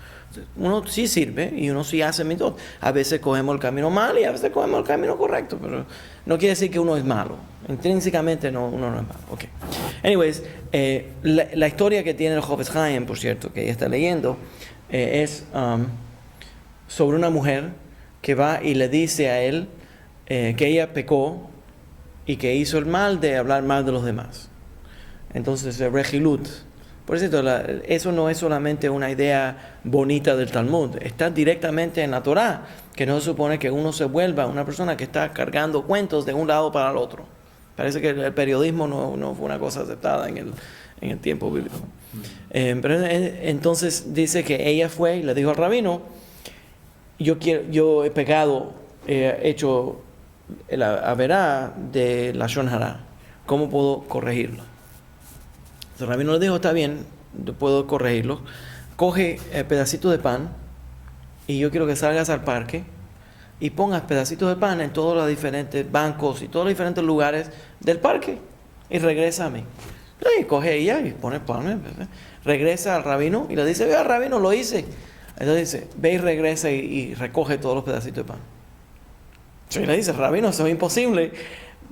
Uno sí sirve y uno sí hace mitzvot. A veces cogemos el camino mal y a veces cogemos el camino correcto, pero no quiere decir que uno es malo. Intrínsecamente uno no es malo. Okay. Anyways, la historia que tiene el Chofetz Chaim, por cierto, que ella está leyendo, es sobre una mujer que va y le dice a él que ella pecó y que hizo el mal de hablar mal de los demás. Entonces, Regilut. Por cierto, eso no es solamente una idea bonita del Talmud, está directamente en la Torá, que no se supone que uno se vuelva una persona que está cargando cuentos de un lado para el otro. Parece que el periodismo no fue una cosa aceptada en el tiempo bíblico. Pero entonces dice que ella fue y le dijo al rabino, yo he pecado, he hecho la averá de la Shon Hara, ¿cómo puedo corregirlo? El rabino le dijo, está bien, yo puedo corregirlo. Coge pedacitos de pan y yo quiero que salgas al parque y pongas pedacitos de pan en todos los diferentes bancos y todos los diferentes lugares del parque y regresa a mí. Y coge ella y pone pan, regresa al rabino y le dice, ve al rabino, lo hice. Entonces dice, ve y regresa y recoge todos los pedacitos de pan. Y le dice, rabino, eso es imposible.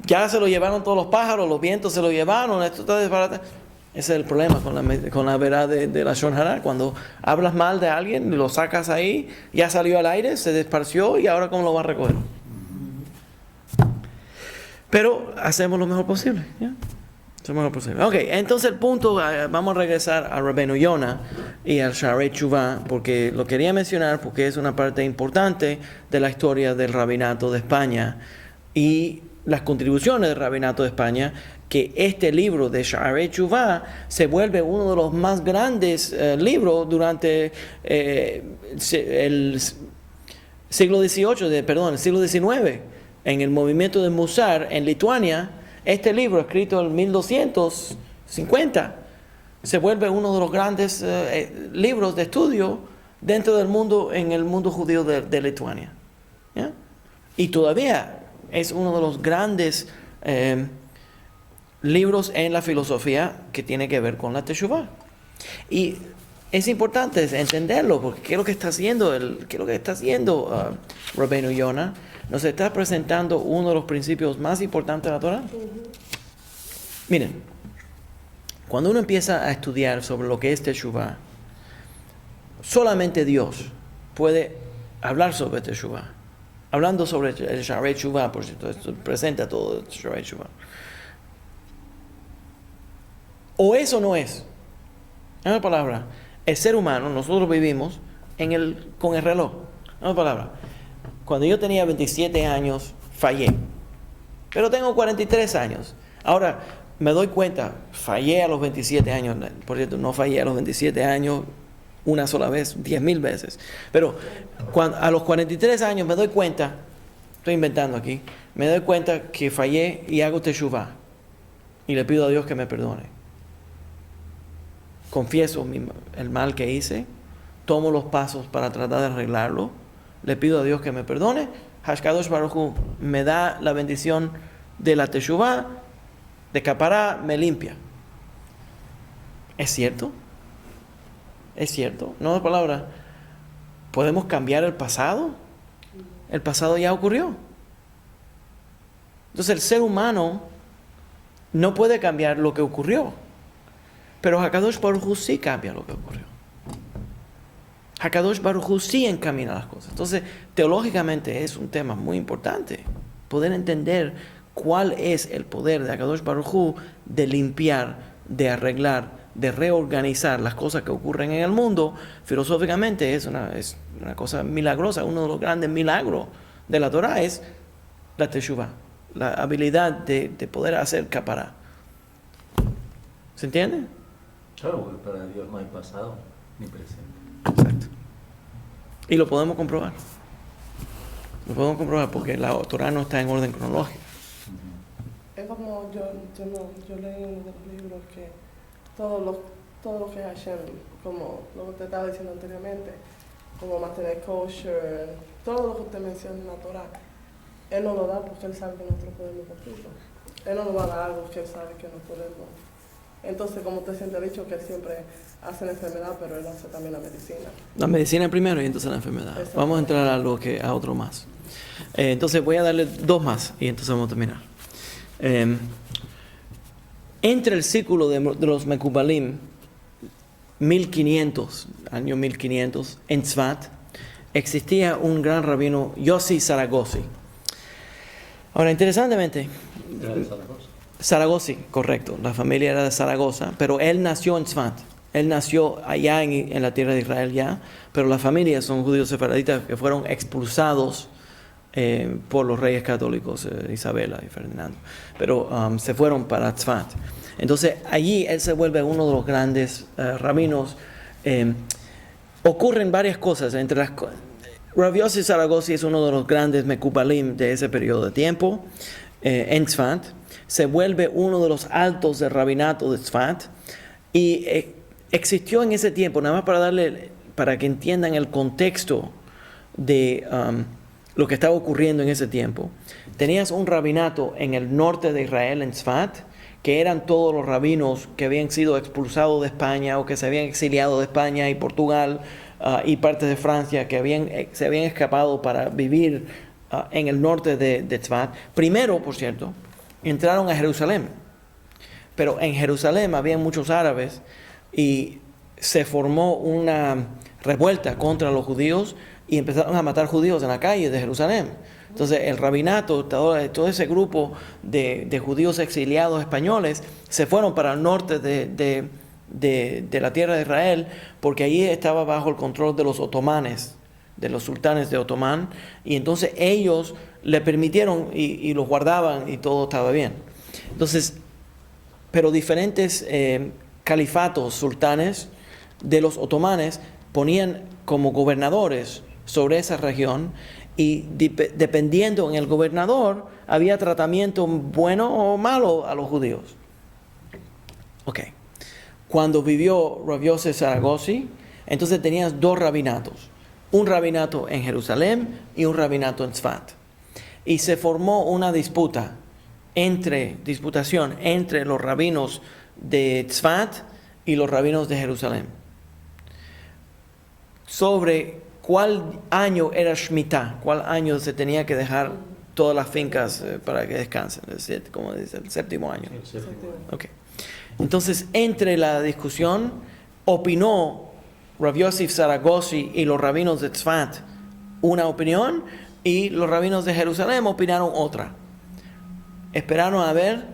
Ya se lo llevaron todos los pájaros, los vientos se lo llevaron, esto está desbaratado. Ese es el problema con la verdad de la Shon Hara. Cuando hablas mal de alguien, lo sacas ahí, ya salió al aire, se desparció y ahora ¿cómo lo vas a recoger? Pero hacemos lo mejor posible. ¿Ya? Hacemos lo mejor posible. Ok, entonces el punto, vamos a regresar a Rabbeinu Yonah y al Sha'arei Teshuvah, porque lo quería mencionar porque es una parte importante de la historia del rabinato de España y las contribuciones del rabinato de España, que este libro de Sha'arei Teshuvah se vuelve uno de los más grandes libros durante el siglo XVIII, el siglo XIX, en el movimiento de Musar en Lituania. Este libro, escrito en 1250, se vuelve uno de los grandes libros de estudio dentro del mundo, en el mundo judío de Lituania. ¿Ya? Y todavía es uno de los grandes libros en la filosofía que tiene que ver con la Teshuvah. Y es importante entenderlo, porque ¿qué es lo que está haciendo Rabbeinu Yonah? Nos está presentando uno de los principios más importantes de la Torah. Miren, cuando uno empieza a estudiar sobre lo que es Teshuvah, solamente Dios puede hablar sobre Teshuvah. Hablando sobre el Sha'arei Teshuvah, por cierto, esto presenta todo el Sha'arei Teshuvah. O eso no es. En una palabra, el ser humano, nosotros vivimos con el reloj. En una palabra, cuando yo tenía 27 años, fallé. Pero tengo 43 años. Ahora, me doy cuenta, fallé a los 27 años. Por cierto, no fallé a los 27 años una sola vez, 10,000 veces. Pero a los 43 años me doy cuenta, estoy inventando aquí, me doy cuenta que fallé y hago teshuvah. Y le pido a Dios que me perdone. Confieso el mal que hice, tomo los pasos para tratar de arreglarlo, le pido a Dios que me perdone. Hashkadosh Baruj Hu me da la bendición de la teshuvah, de capará, me limpia. ¿Es cierto? Es cierto. No de palabra. ¿Podemos cambiar el pasado? El pasado ya ocurrió. Entonces el ser humano no puede cambiar lo que ocurrió. Pero Hakadosh Baruj Hu sí cambia lo que ocurrió. Hakadosh Baruj Hu sí encamina las cosas. Entonces, teológicamente es un tema muy importante. Poder entender cuál es el poder de Hakadosh Baruj Hu de limpiar, de arreglar, de reorganizar las cosas que ocurren en el mundo. Filosóficamente es una cosa milagrosa. Uno de los grandes milagros de la Torah es la teshuvah, la habilidad de poder hacer capará. ¿Se entiende? Claro, porque para Dios no hay pasado ni presente. Exacto. Y lo podemos comprobar. Lo podemos comprobar porque la Torah no está en orden cronológico. Es como yo leí en uno de los libros que todo lo que Hashem, como lo que usted estaba diciendo anteriormente, como mantener kosher, todo lo que usted menciona en la Torah, Él no lo da porque Él sabe que nosotros podemos cumplirlo. Él no nos va a dar algo que Él sabe que no podemos. Entonces, como usted siempre ha dicho, que Él siempre hace la enfermedad, pero Él hace también la medicina. La medicina primero y entonces la enfermedad. Vamos a entrar a otro más. Entonces voy a darle dos más y entonces vamos a terminar. Entre el círculo de los Mekubalim, 1500, año 1500, en Tzfat, existía un gran rabino, Yossi Saragosi. Ahora, interesantemente, ¿Era de Zaragoza? Saragosi, correcto, la familia era de Zaragoza, pero él nació en Tzfat. Él nació allá en la tierra de Israel ya, pero la familia son judíos sefaraditas que fueron expulsados por los reyes católicos, Isabela y Ferdinando, pero se fueron para Tzfat. Entonces allí él se vuelve uno de los grandes rabinos. Ocurren varias cosas. Rav Yossi Saragosi es uno de los grandes mekubalim de ese periodo de tiempo. En Tzfat se vuelve uno de los altos del rabinato de Tzfat y existió en ese tiempo, nada más para que entiendan el contexto de lo que estaba ocurriendo en ese tiempo. Tenías un rabinato en el norte de Israel, en Tzfat, que eran todos los rabinos que habían sido expulsados de España o que se habían exiliado de España y Portugal y partes de Francia, que se habían escapado para vivir en el norte de Tzfat. Primero, por cierto, entraron a Jerusalén, pero en Jerusalén había muchos árabes y se formó una revuelta contra los judíos y empezaron a matar judíos en la calle de Jerusalén. Entonces el rabinato, todo ese grupo de judíos exiliados españoles se fueron para el norte de la tierra de Israel, porque allí estaba bajo el control de los otomanes, de los sultanes de Otomán, y entonces ellos le permitieron y los guardaban y todo estaba bien. Entonces, pero diferentes califatos, sultanes de los otomanes ponían como gobernadores sobre esa región y dependiendo en el gobernador había tratamiento bueno o malo a los judíos. Ok. Cuando vivió Rav Yossi Saragosi, Entonces tenías dos rabinatos, un rabinato en Jerusalén y un rabinato en Tzfat. Y se formó una disputación entre los rabinos de Tzfat y los rabinos de Jerusalén sobre cuál año era Shemitah, cuál año se tenía que dejar todas las fincas para que descansen, es decir, como dice, el séptimo año. Okay. Entonces, entre la discusión, opinó Rav Yosef Saragosi y los rabinos de Tzfat una opinión y los rabinos de Jerusalén opinaron otra. Esperaron a ver,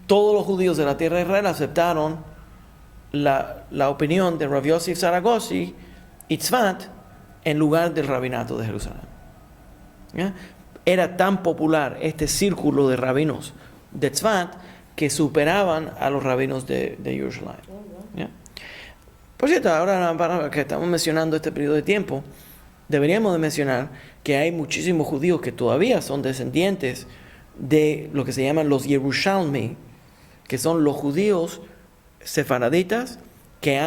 todos los judíos de la tierra de Israel aceptaron la opinión de Rav Yosef Saragosi y Tzfat en lugar del rabinato de Jerusalén. ¿Ya? Era tan popular este círculo de rabinos de Tzfat que superaban a los rabinos de Jerusalén. ¿Ya? Por cierto, ahora para que estamos mencionando este periodo de tiempo, deberíamos de mencionar que hay muchísimos judíos que todavía son descendientes de lo que se llaman los Yerushalmi, que son los judíos sefaraditas que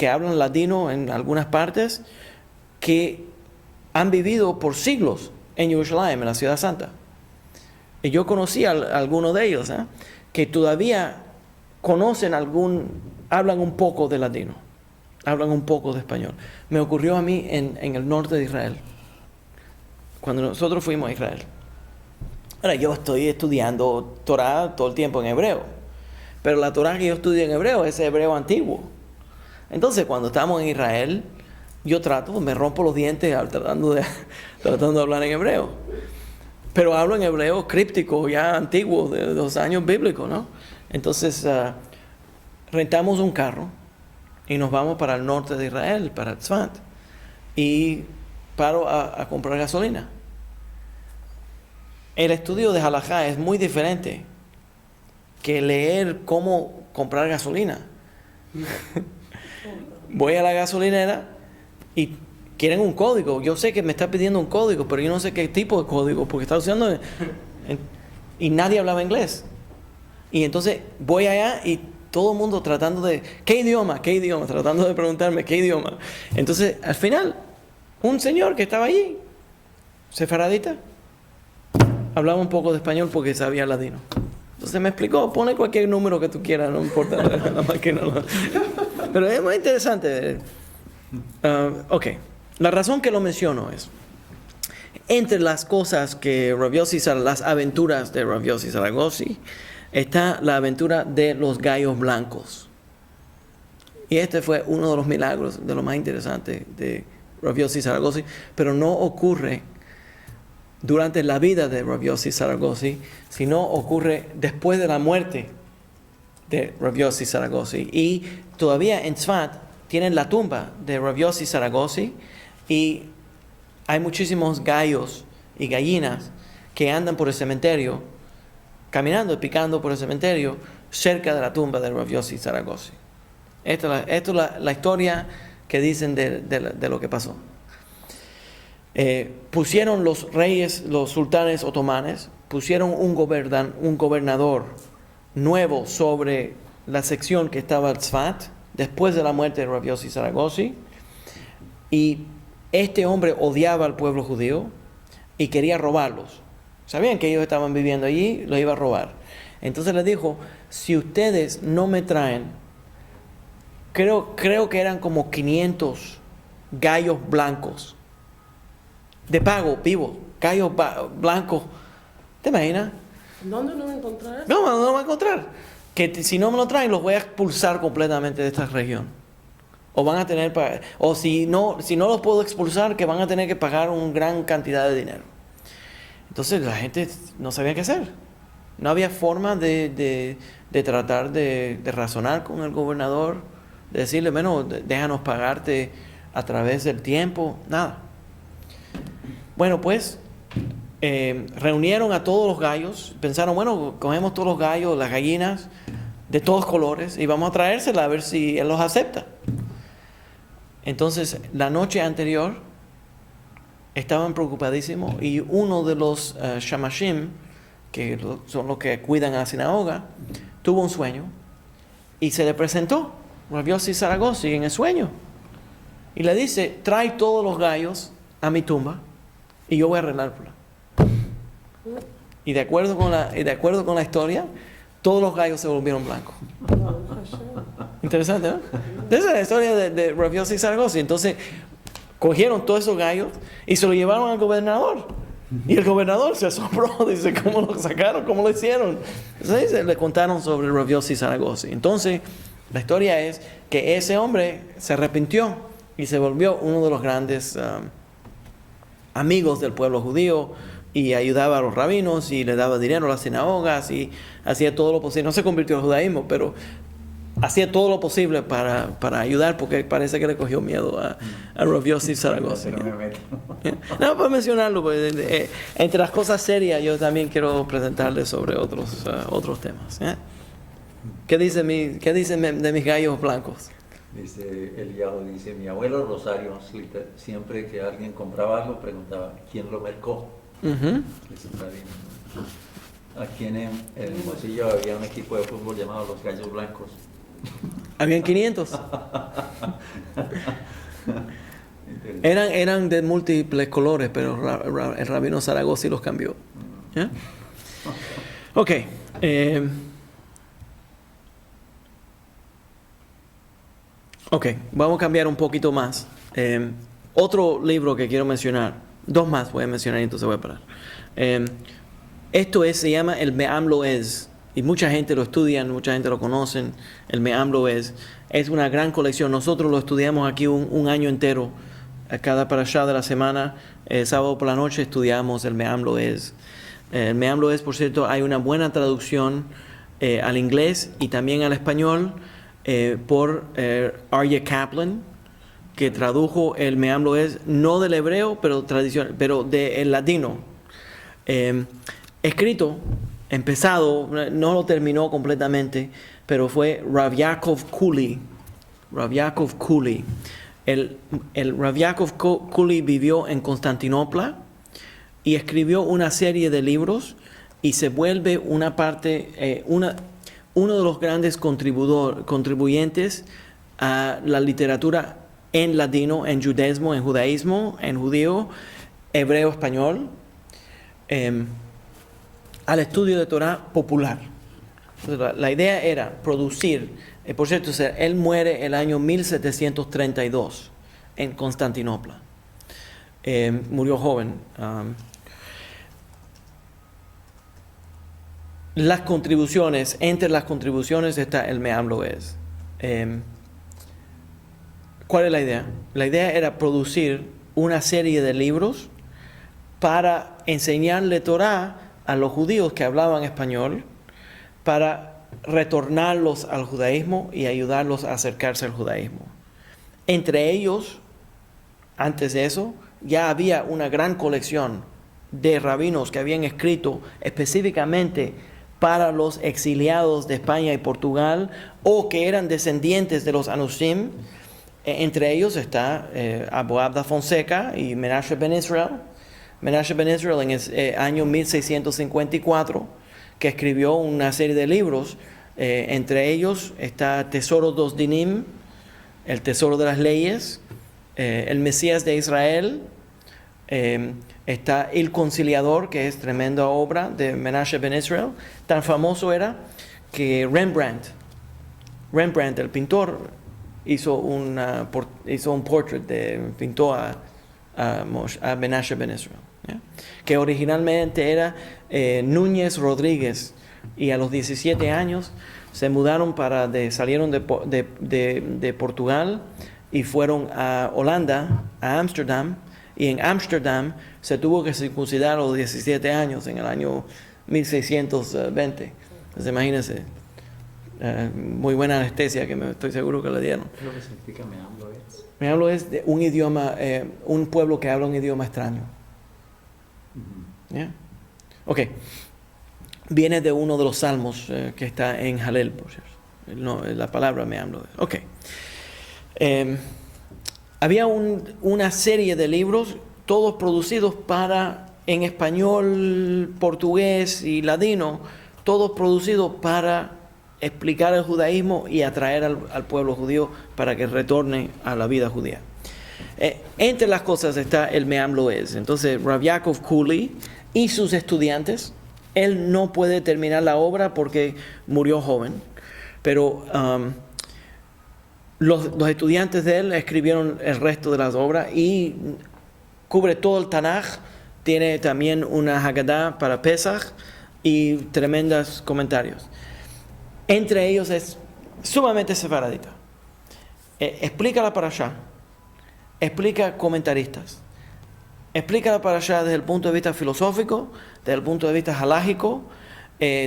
hablan latino en algunas partes, que han vivido por siglos en Jerusalén, en la ciudad santa. Y yo conocí a algunos de ellos, que todavía hablan un poco de latino, hablan un poco de español. Me ocurrió a mí en el norte de Israel, cuando nosotros fuimos a Israel. Ahora, yo estoy estudiando Torah todo el tiempo en hebreo, pero la Torah que yo estudio en hebreo es hebreo antiguo. Entonces, cuando estamos en Israel, yo me rompo los dientes tratando de hablar en hebreo. Pero hablo en hebreo críptico, ya antiguo, de los años bíblicos, ¿no? Entonces, rentamos un carro y nos vamos para el norte de Israel, para Tzfat, y paro a comprar gasolina. El estudio de halajá es muy diferente que leer cómo comprar gasolina. Voy a la gasolinera y quieren un código. Yo sé que me está pidiendo un código, pero yo no sé qué tipo de código, porque está usando... y nadie hablaba inglés. Y entonces voy allá y todo el mundo tratando de... ¿Qué idioma? Tratando de preguntarme qué idioma. Entonces, al final, un señor que estaba allí, sefaradita, hablaba un poco de español porque sabía latino. Entonces me explicó, pone cualquier número que tú quieras, no importa la máquina. Pero es muy interesante. Ok, la razón que lo menciono es, entre las cosas que las aventuras de Rav Yossi Saragosi, está la aventura de los gallos blancos. Y este fue uno de los milagros, de lo más interesante de Rav Yossi Saragosi, pero no ocurre durante la vida de Rav Yossi Saragosi, sino ocurre después de la muerte de Rav Yossi Saragosi. Y todavía en Tzfat tienen la tumba de Rav Yossi Saragosi y hay muchísimos gallos y gallinas que andan por el cementerio, caminando y picando por el cementerio cerca de la tumba de Rav Yossi Saragosi. Esto es la historia que dicen de lo que pasó. Pusieron los reyes, los sultanes otomanes, pusieron un gobernador nuevo sobre la sección que estaba en Tzfat después de la muerte de Rav Yossi Saragosi, y este hombre odiaba al pueblo judío y quería robarlos. Sabían que ellos estaban viviendo allí, los iba a robar. Entonces les dijo, si ustedes no me traen, creo que eran como 500 gallos blancos de pago vivo, gallos blancos. ¿Te imaginas? ¿Dónde no me encontrar? No lo voy a encontrar. Que si no me lo traen, los voy a expulsar completamente de esta región. O van a tener, o si no los puedo expulsar, que van a tener que pagar una gran cantidad de dinero. Entonces la gente no sabía qué hacer. No había forma de tratar de razonar con el gobernador, de decirle, bueno, déjanos pagarte a través del tiempo, nada. Bueno, pues reunieron a todos los gallos, pensaron, bueno, cogemos todos los gallos, las gallinas de todos colores y vamos a traérselas a ver si él los acepta. Entonces, la noche anterior estaban preocupadísimos y uno de los shamashim, que son los que cuidan a la sinagoga, tuvo un sueño y se le presentó Rav Yossi Saragosi en el sueño. y le dice, trae todos los gallos a mi tumba y yo voy a arreglártela. Y de acuerdo con la historia, todos los gallos se volvieron blancos. Interesante, ¿no? Esa es la historia de Rav Yossi Zaragoza. Entonces, cogieron todos esos gallos y se lo llevaron al gobernador. Y el gobernador se asombró, dice, ¿cómo lo sacaron? ¿Cómo lo hicieron? Entonces, le contaron sobre Rav Yossi Zaragoza. Entonces, la historia es que ese hombre se arrepintió y se volvió uno de los grandes amigos del pueblo judío, y ayudaba a los rabinos y le daba dinero a las sinagogas y hacía todo lo posible. No se convirtió al judaísmo, pero hacía todo lo posible para ayudar, porque parece que le cogió miedo a Rav Yossi Zaragoza. No, para mencionarlo, pues, entre las cosas serias yo también quiero presentarles sobre otros temas. ¿Qué dicen de mis gallos blancos? Dice Eliyahu, dice, mi abuelo Rosario, siempre que alguien compraba algo, preguntaba, ¿quién lo mercó? Eso está bien. Aquí en Hermosillo había un equipo de fútbol llamado los Gallos Blancos. Habían 500. Eran de múltiples colores, pero el rabino Zaragoza los cambió. ¿Yeah? Ok. Ok, vamos a cambiar un poquito más. Otro libro que quiero mencionar, dos más voy a mencionar y entonces voy a parar. Se llama el Me'am Lo'ez, y mucha gente lo estudia, mucha gente lo conoce. El Me'am Lo'ez es una gran colección. Nosotros lo estudiamos aquí un año entero. A cada parashá de la semana, sábado por la noche, estudiamos el Me'am Lo'ez. El Me'am Lo'ez, por cierto, hay una buena traducción al inglés y también al español por Aryeh Kaplan, que tradujo el Me'am Lo'ez no del hebreo, pero del latino. Empezado, no lo terminó completamente, pero fue Rav Yaakov Kuli. Rav Yaakov Kuli. El Rav Yaakov Kuli vivió en Constantinopla y escribió una serie de libros y se vuelve uno de los grandes contribuyentes a la literatura en latino, en judaísmo, en judío, hebreo, español, al estudio de Torah popular. Entonces, la idea era producir, por cierto, él muere el año 1732 en Constantinopla. Murió joven. Entre las contribuciones está el Me'am Lo'ez. ¿Cuál es la idea? La idea era producir una serie de libros para enseñarle Torah a los judíos que hablaban español, para retornarlos al judaísmo y ayudarlos a acercarse al judaísmo. Entre ellos, antes de eso, ya había una gran colección de rabinos que habían escrito específicamente para los exiliados de España y Portugal, o que eran descendientes de los Anusim. Entre ellos está Abu Abda Fonseca y Menashe Ben Israel. Menashe Ben Israel en el año 1654, que escribió una serie de libros. Entre ellos está Tesoro dos Dinim, el Tesoro de las Leyes, el Mesías de Israel. Está El Conciliador, que es tremenda obra de Menashe Ben Israel. Tan famoso era que Rembrandt, el pintor, hizo un portrait, pintó a Menashe Ben Israel, ¿ya? Que originalmente era Núñez Rodríguez, y a los 17 años se mudaron salieron de Portugal y fueron a Holanda, a Ámsterdam, y en Ámsterdam se tuvo que circuncidar a los 17 años en el año 1620. Entonces imagínense, muy buena anestesia que estoy seguro que le dieron. ¿Qué es lo que significa Me'am Lo'ez? Me'am Lo'ez de un idioma, un pueblo que habla un idioma extraño. ¿Yeah? Ok. Viene de uno de los salmos que está en Halel, por cierto. La palabra Me'am Lo'ez. Ok. Había una serie de libros, todos producidos en español, portugués y ladino, todos producidos para explicar el judaísmo y atraer al pueblo judío para que retorne a la vida judía. Entre las cosas está el Me'am Lo'ez. Entonces, Rav Yaakov Kuli y sus estudiantes, él no puede terminar la obra porque murió joven, pero los estudiantes de él escribieron el resto de las obras y cubre todo el Tanaj. Tiene también una Haggadah para Pesach y tremendos comentarios. Entre ellos es sumamente sefaradita. Explica la parashá, explica comentaristas, explica la parashá desde el punto de vista filosófico, desde el punto de vista halágico,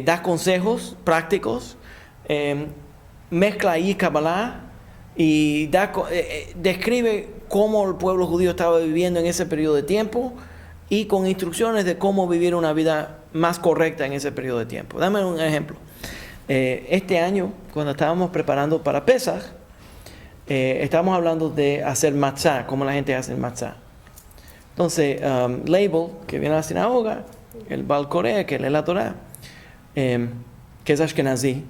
da consejos prácticos, mezcla ahí Kabbalah y describe cómo el pueblo judío estaba viviendo en ese periodo de tiempo y con instrucciones de cómo vivir una vida más correcta en ese periodo de tiempo. Dame un ejemplo. Este año, cuando estábamos preparando para Pesach, estábamos hablando de hacer matzah, cómo la gente hace matzah. Entonces, Label, que viene a la sinagoga, el Baal Korea, que lee la Torah, que es Ashkenazi,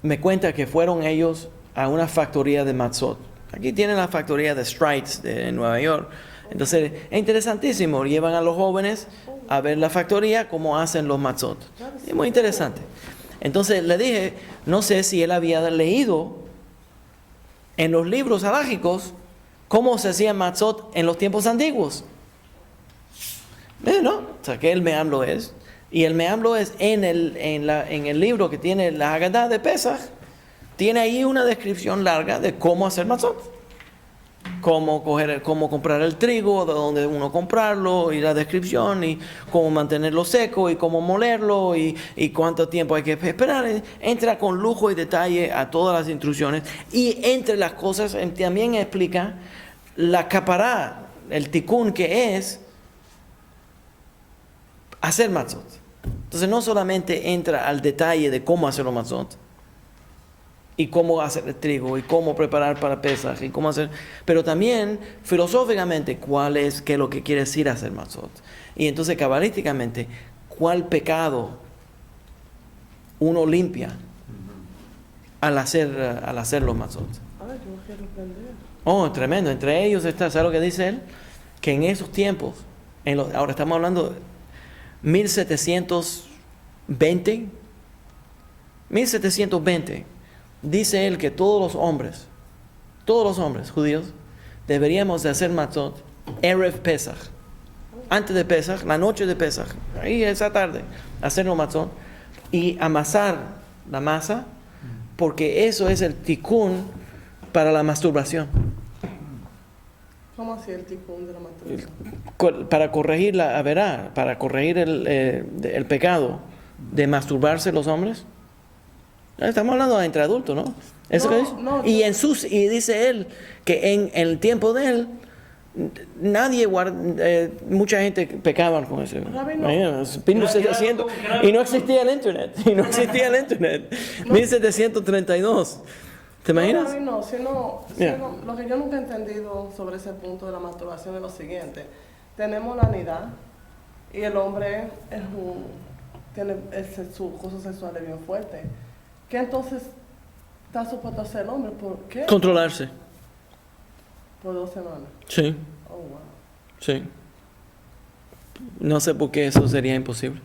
me cuenta que fueron ellos a una factoría de matzot. Aquí tienen la factoría de Strides de Nueva York. Entonces, es interesantísimo. Llevan a los jóvenes a ver la factoría, cómo hacen los matzot. Es muy interesante. Entonces, le dije, no sé si él había leído en los libros halágicos cómo se hacía matzot en los tiempos antiguos. ¿No? Saqué el Me'am Lo'ez. Y el Me'am Lo'ez en el libro que tiene la Haggadah de Pesach, tiene ahí una descripción larga de cómo hacer matzot. Cómo comprar el trigo, de dónde uno comprarlo, y la descripción, y cómo mantenerlo seco, y cómo molerlo, y cuánto tiempo hay que esperar. Entra con lujo y detalle a todas las instrucciones, y entre las cosas también explica la capará, el tikkun que es hacer matzot. Entonces no solamente entra al detalle de cómo hacer los matzot, y cómo hacer el trigo, y cómo preparar para Pesach, y cómo hacer, pero también filosóficamente qué es lo que quiere decir hacer matzot. Y entonces cabalísticamente, cuál pecado uno limpia al hacer los matzot. Ay, yo quiero aprender. Oh, tremendo. Entre ellos está, ¿sabes lo que dice él? Que en esos tiempos, ahora estamos hablando 1720, dice él que todos los hombres judíos, deberíamos de hacer matzot Erev Pesach, antes de Pesach, la noche de Pesach, ahí esa tarde, hacer los matzot y amasar la masa, porque eso es el tikkun para la masturbación. ¿Cómo hacía el tikkun de la masturbación? Para corregir la averá, para corregir el pecado de masturbarse los hombres. Estamos hablando entre adultos, ¿no? ¿Eso que dice? No, y dice él que en el tiempo de él mucha gente pecaba con eso. Y no existía el internet. 1732. ¿Te imaginas? Lo que yo nunca he entendido sobre ese punto de la masturbación es lo siguiente. Tenemos la nidad y el hombre tiene su cosa sexual bien fuerte. ¿Qué entonces está supuesto a hacer el hombre? ¿Por qué? Controlarse. Por 2 semanas. Sí. Oh, wow. Sí. No sé por qué eso sería imposible.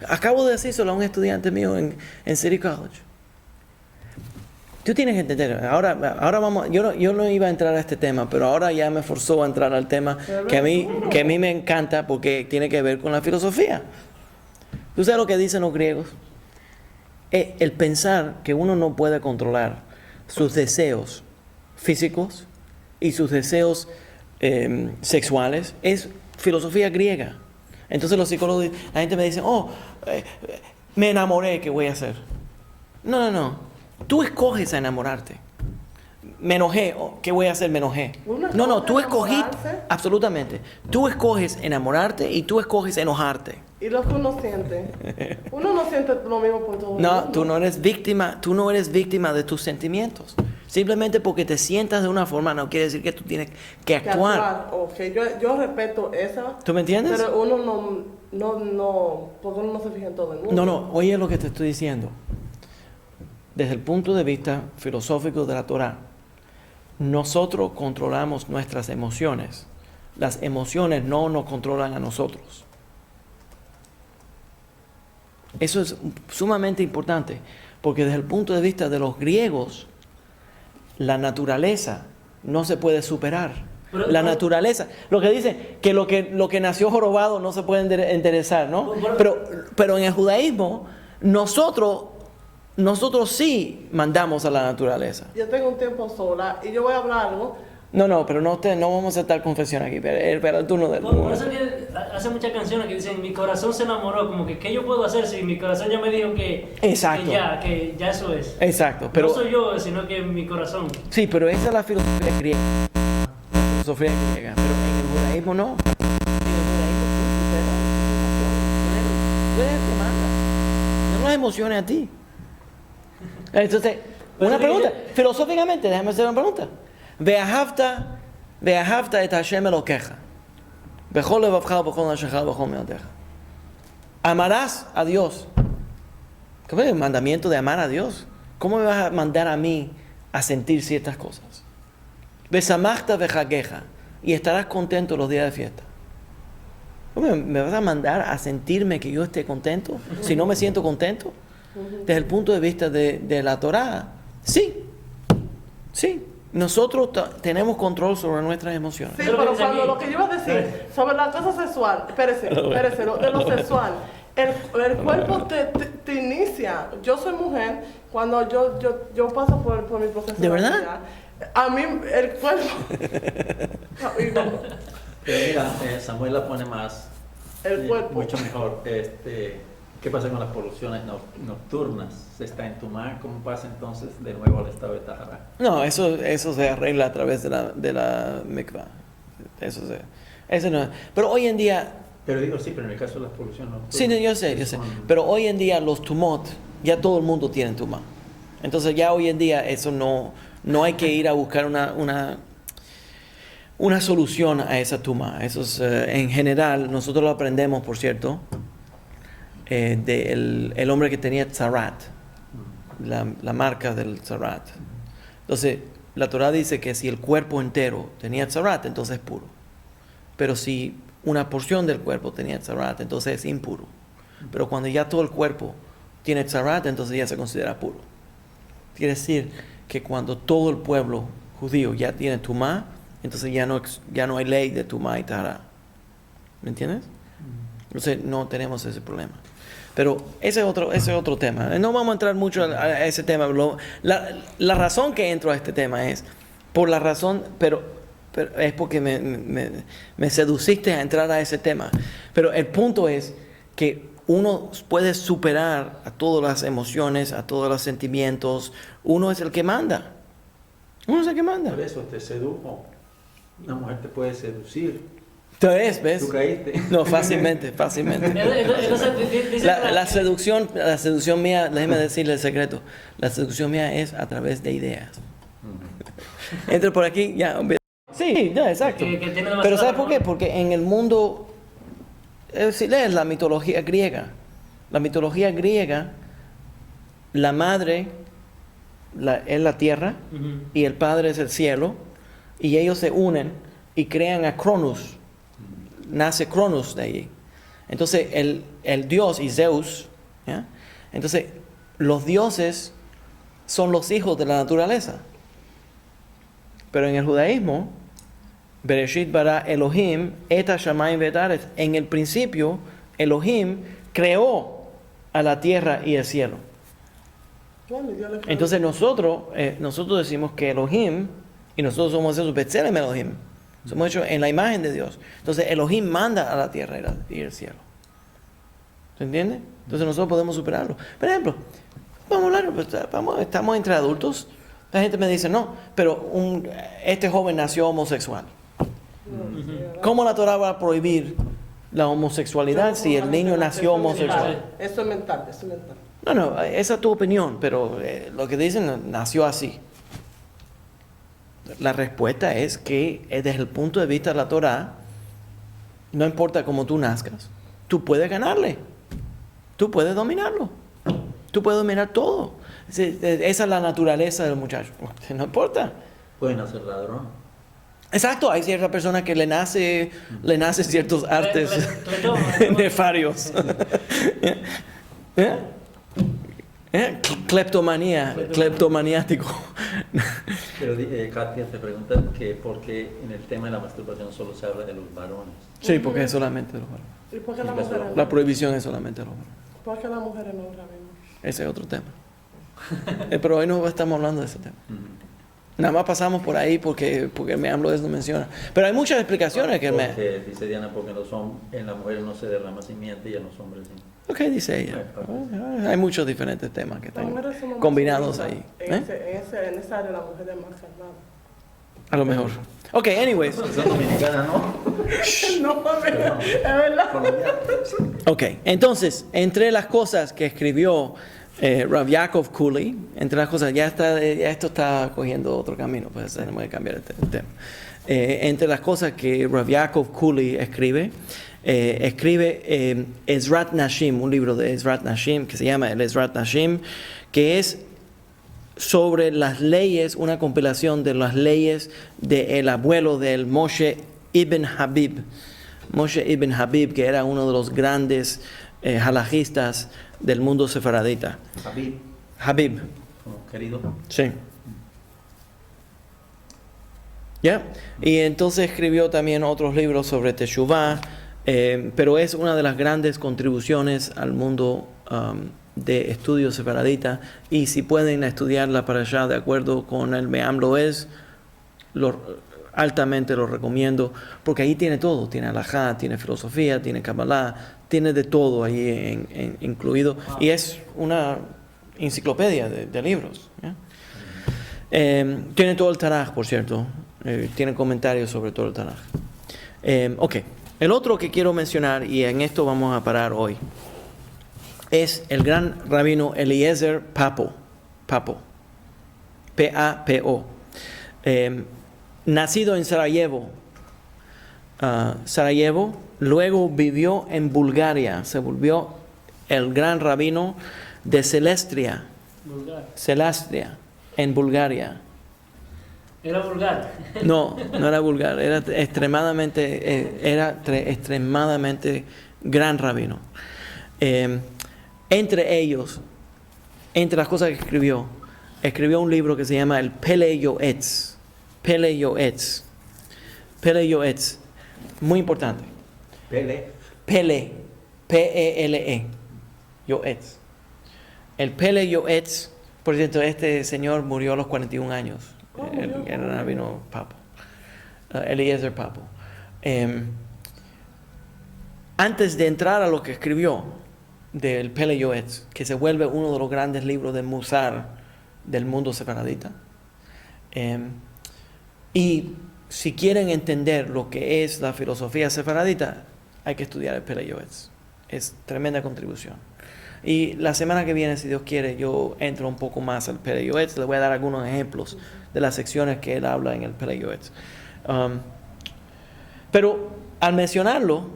Acabo de decírselo a un estudiante mío en City College. Tú tienes que entender, ahora vamos, yo no iba a entrar a este tema, pero ahora ya me forzó a entrar al tema que a mí me encanta porque tiene que ver con la filosofía. ¿Tú sabes lo que dicen los griegos? El pensar que uno no puede controlar sus deseos físicos y sus deseos sexuales es filosofía griega. Entonces los psicólogos, la gente me dice, me enamoré, ¿qué voy a hacer? No. Tú escoges a enamorarte. Me enojé, ¿qué voy a hacer? Me enojé. No, tú escogiste, absolutamente. Tú escoges enamorarte y tú escoges enojarte. ¿Y lo que uno siente? Uno no siente lo mismo por todo el mundo. No, tú no eres víctima de tus sentimientos. Simplemente porque te sientas de una forma no quiere decir que tú tienes que actuar. Okay. Yo respeto esa. ¿Tú me entiendes? Pero uno no, porque uno no se fija en todo el mundo. No, oye lo que te estoy diciendo. desde el punto de vista filosófico de la Torá, nosotros controlamos nuestras emociones. Las emociones no nos controlan a nosotros. Eso es sumamente importante, porque desde el punto de vista de los griegos, la naturaleza no se puede superar. La naturaleza, lo que dice que lo que nació jorobado no se puede enderezar, ¿no? Pero en el judaísmo, nosotros sí mandamos a la naturaleza. Yo tengo un tiempo sola y yo voy a hablar algo. No, pero no vamos a aceptar confesión aquí, pero el turno del... Por eso que hace muchas canciones que dicen, mi corazón se enamoró, como que, ¿qué yo puedo hacer si mi corazón ya me dijo Exacto. que ya eso es? Exacto, pero... No soy yo, sino que mi corazón. Sí, pero esa es la filosofía griega. Pero en el judaísmo no. En el judaísmo tú eres el que manda. No las emociones a ti. Entonces, una pregunta. Filosóficamente, déjame hacer una pregunta. Ve'ahavta et Hashem Elokecha. Bechol levavcha bechol nafshecha bechol meodecha. Amarás a Dios. ¿Cómo es el mandamiento de amar a Dios? ¿Cómo me vas a mandar a mí a sentir ciertas cosas? Besamachta vechageja. Y estarás contento los días de fiesta. ¿Cómo me vas a mandar a sentirme que yo esté contento si no me siento contento? Desde el punto de vista de la Torá, sí. Nosotros tenemos control sobre nuestras emociones. Sí, pero cuando lo que yo iba a decir sobre la cosa sexual, espérese, de lo sexual, el cuerpo te inicia. Yo soy mujer, cuando yo paso por mi proceso ¿De verdad? vida, a mí el cuerpo... Pero mira, Samuel la pone más, El cuerpo. mucho mejor. ¿Qué pasa con las poluciones nocturnas? ¿Se está en Tumá? ¿Cómo pasa entonces de nuevo al estado de Tahara? No, eso se arregla a través de la mikvah. Eso no. Pero hoy en día... Pero digo, sí, pero en el caso de las poluciones nocturnas... Sí, yo sé. Pero hoy en día los tumot, ya todo el mundo tiene tumá. Entonces ya hoy en día eso no hay que ir a buscar una solución a esa tumá. Eso es, en general, nosotros lo aprendemos, por cierto, del hombre que tenía tzarat, la marca del tzarat. Entonces, la Torah dice que si el cuerpo entero tenía tzarat, entonces es puro. Pero si una porción del cuerpo tenía tzarat, entonces es impuro. Pero cuando ya todo el cuerpo tiene tzarat, entonces ya se considera puro. Quiere decir que cuando todo el pueblo judío ya tiene tumá, entonces ya no hay ley de tumá y tahara. ¿Me entiendes? Entonces no tenemos ese problema. Pero ese es otro tema. No vamos a entrar mucho a ese tema. La razón que entro a este tema es por la razón, pero es porque me seduciste a entrar a ese tema. Pero el punto es que uno puede superar a todas las emociones, a todos los sentimientos. Uno es el que manda. Uno es el que manda. Por eso te sedujo. Una mujer te puede seducir. Entonces, ¿ves? Tú caíste. No, fácilmente. La seducción mía, déjeme decirle el secreto. La seducción mía es a través de ideas. Entra por aquí, ya. Sí, ya, exacto. Pero ¿sabes por qué? Porque en el mundo, si lees la mitología griega, la madre es la tierra y el padre es el cielo, y ellos se unen y crean a Cronos. Nace Cronos de allí. Entonces el dios y Zeus, ¿ya? Entonces los dioses son los hijos de la naturaleza. Pero en el judaísmo, Bereshit bara Elohim et hashamayim ve'et haaretz. En el principio, Elohim creó a la tierra y el cielo. Entonces nosotros decimos que Elohim, y nosotros somos esos Betzelem Elohim, somos hechos en la imagen de Dios. Entonces Elohim manda a la tierra y el cielo. ¿Se entiende? Entonces nosotros podemos superarlo. Por ejemplo, vamos a hablar, estamos entre adultos. La gente me dice, no, pero este joven nació homosexual. ¿Cómo la Torah va a prohibir la homosexualidad si el niño nació homosexual? Eso es mental. No, esa es tu opinión, pero lo que dicen nació así. La respuesta es que desde el punto de vista de la Torah, no importa cómo tú nazcas, tú puedes ganarle, tú puedes dominarlo. Tú puedes dominar todo. Esa es la naturaleza del muchacho. No importa. Pueden hacer ladrón. Exacto, hay ciertas personas que le nace ciertos artes nefarios. Cleptomaniático. Pero Katia te pregunta que por qué en el tema de la masturbación solo se habla de los varones. Sí, porque es solamente los varones. ¿Y por qué las mujeres no? La prohibición es solamente los varones. ¿Por qué las mujeres no, rabino? Ese es otro tema. Pero hoy no estamos hablando de ese tema. Nada más pasamos por ahí porque me hablo de eso, menciona. Pero hay muchas explicaciones que Dice Diana, porque en las mujeres no se derrama simiente y en los hombres sí. Ok, dice ella. Hay muchos diferentes temas que están Las mujeres somos combinados más ahí. En esa área la mujer es más calmada. A lo mejor. Ok, anyways. Son dominicanas, ¿no? No, es verdad. Ok, entonces, entre las cosas que escribió Rav Yaakov Kuli, entre las cosas, ya esto está cogiendo otro camino, pues tenemos que cambiar el tema. Entre las cosas que Rav Yaakov Kuli escribe Ezrat Nashim, un libro de Ezrat Nashim que se llama el Ezrat Nashim, que es sobre las leyes, una compilación de las leyes del abuelo del Moshe Ibn Habib. Moshe Ibn Habib, que era uno de los grandes halajistas del mundo sefaradita. Habib. Como querido. Sí. ¿Ya? Y entonces escribió también otros libros sobre Teshuvah, pero es una de las grandes contribuciones al mundo de estudio sefaradita. Y si pueden estudiarla para allá de acuerdo con el Me'am Lo'ez, altamente lo recomiendo, porque ahí tiene todo, tiene halajá, tiene filosofía, tiene kabbalah, tiene de todo ahí incluido, y es una enciclopedia de libros, ¿ya? Tiene todo el Tanaj, por cierto, tiene comentarios sobre todo el Tanaj. Ok, el otro que quiero mencionar, y en esto vamos a parar hoy, es el gran rabino Eliezer Papo, P-A-P-O. Nacido en Sarajevo, luego vivió en Bulgaria, se volvió el gran rabino de Celestria, en Bulgaria. ¿Era vulgar? No era vulgar, era extremadamente gran rabino. Entre las cosas que escribió un libro que se llama el Pele Yoetz, muy importante. Pele, P-E-L-E, Yoetz. El Pele Yoetz, por cierto, este señor murió a los 41 años. El rabino Papo, Eliezer Papo. Antes de entrar a lo que escribió del Pele Yoetz, que se vuelve uno de los grandes libros de Musar del mundo sefaradita, y si quieren entender lo que es la filosofía sefaradita, hay que estudiar el Pele Yoetz. Es tremenda contribución. Y la semana que viene, si Dios quiere, yo entro un poco más al Pele Yoetz. Les voy a dar algunos ejemplos de las secciones que él habla en el Pele Yoetz. Pero al mencionarlo,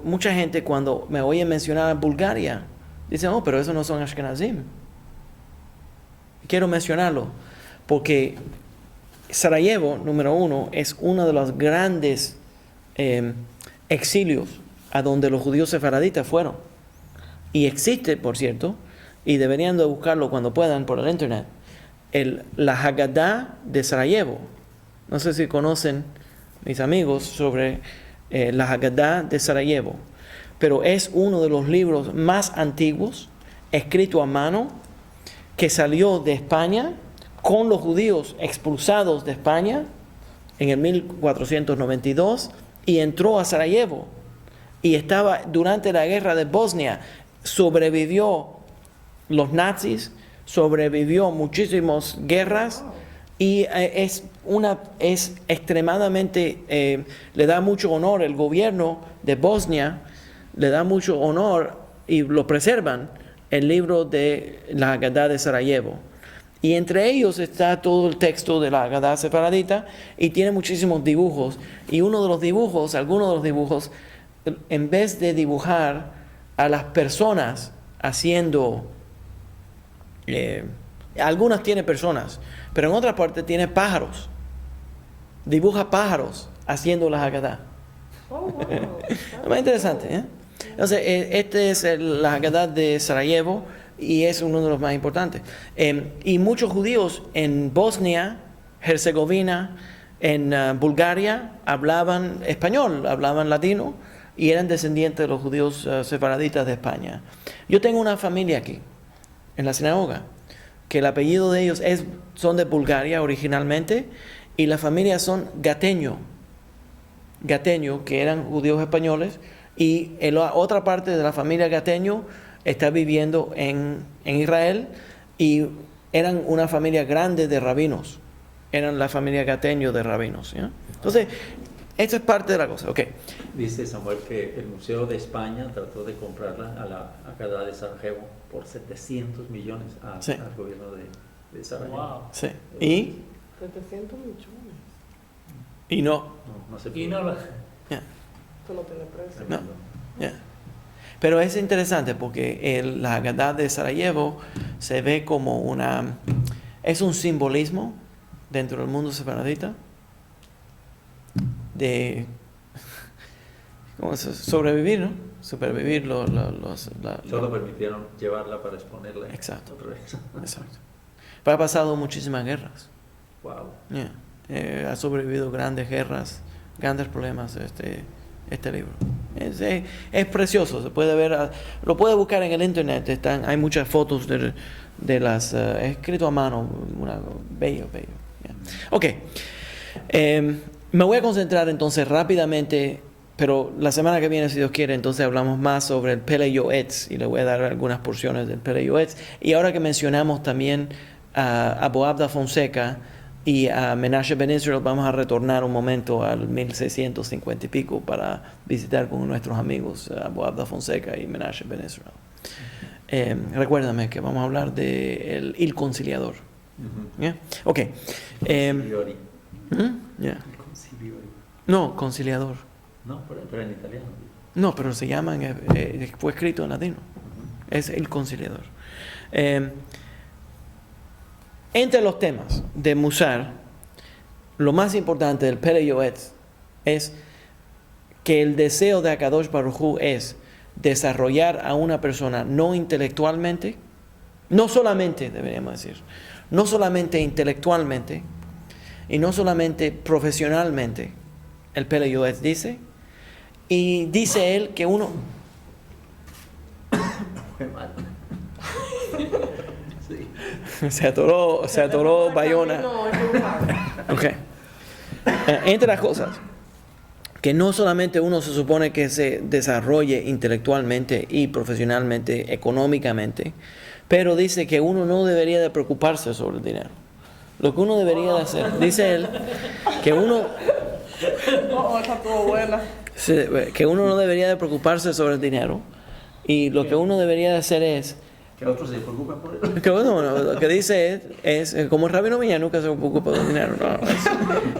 mucha gente cuando me oye mencionar Bulgaria, dicen, oh, pero esos no son Ashkenazim. Quiero mencionarlo porque Sarajevo, número uno, es uno de los grandes exilios a donde los judíos sefaraditas fueron. Y existe, por cierto, y deberían de buscarlo cuando puedan por el internet, la Haggadah de Sarajevo. No sé si conocen, mis amigos, sobre la Haggadah de Sarajevo, pero es uno de los libros más antiguos, escrito a mano, que salió de España con los judíos expulsados de España en el 1492 y entró a Sarajevo y estaba durante la guerra de Bosnia, sobrevivió los nazis, sobrevivió muchísimas guerras y es extremadamente, le da mucho honor el gobierno de Bosnia, le da mucho honor y lo preservan el libro de la Haggadah de Sarajevo. Y entre ellos está todo el texto de la Haggadah sefaradita y tiene muchísimos dibujos. Y algunos de los dibujos, en vez de dibujar a las personas haciendo Algunas tiene personas, pero en otras partes tiene pájaros. Dibuja pájaros haciendo la Haggadah. Oh, wow. Es más interesante, ¿eh? Entonces, este es la Haggadah de Sarajevo y es uno de los más importantes. Y muchos judíos en Bosnia, Herzegovina, en Bulgaria hablaban español, hablaban latino y eran descendientes de los judíos sefaraditas de España. Yo tengo una familia aquí, en la sinagoga, que el apellido de ellos son de Bulgaria originalmente y la familia son Gateño, que eran judíos españoles, y la otra parte de la familia Gateño está viviendo en Israel y eran una familia grande de rabinos, eran la familia Gateño de rabinos, ¿ya? Entonces, esta es parte de la cosa, ok. Dice Samuel que el Museo de España trató de comprarla a la Haggadah de Sarajevo por 700 millones Sí. al gobierno de Sarajevo. Wow. Sí. Y 700 millones. no. No se Y no lo... Ya. Eso no tiene precio. No. Ya. Pero es interesante porque la Haggadah de Sarajevo se ve como es un simbolismo dentro del mundo sefaradita de sobrevivir, ¿no? Supervivir Solo permitieron llevarla para exponerla. Exacto. Otra vez. Exacto. Pero ha pasado muchísimas guerras. Wow. Ha sobrevivido grandes guerras, grandes problemas este libro. Es precioso, se puede ver, lo puede buscar en el internet, hay muchas fotos de las, escrito a mano, bello. Yeah. Ok, me voy a concentrar entonces rápidamente, pero la semana que viene, si Dios quiere, entonces hablamos más sobre el Pele Yoetz y le voy a dar algunas porciones del Pele Yoetz. Y ahora que mencionamos también a Boab da Fonseca y a Menashe Ben Israel, vamos a retornar un momento al 1650 y pico para visitar con nuestros amigos a Boab da Fonseca y Menashe Ben Israel. Recuérdame que vamos a hablar de el conciliador. ¿Yeah? Ok. Conciliori. Yeah. Conciliori. No, conciliador. No, pero en italiano. No, pero se llaman, fue escrito en latino. Es el conciliador. Entre los temas de Musar, lo más importante del Pele Yoetz es que el deseo de Akadosh Baruj Hu es desarrollar a una persona no intelectualmente, no solamente, deberíamos decir, no solamente intelectualmente y no solamente profesionalmente, el Pele Yoetz dice, y dice él que uno... Fue mal. Sí. se atoró Bayona. No, hay que buscar. Okay. Entre las cosas, que no solamente uno se supone que se desarrolle intelectualmente y profesionalmente, económicamente, pero dice que uno no debería de preocuparse sobre el dinero. Lo que uno debería de hacer, dice él, que uno... Esa estuvo buena. que uno no debería de preocuparse sobre el dinero, y lo que uno debería de hacer es Que otros se preocupan por eso. que bueno, lo que dice es como el Rabino Miña nunca se preocupa del dinero, no,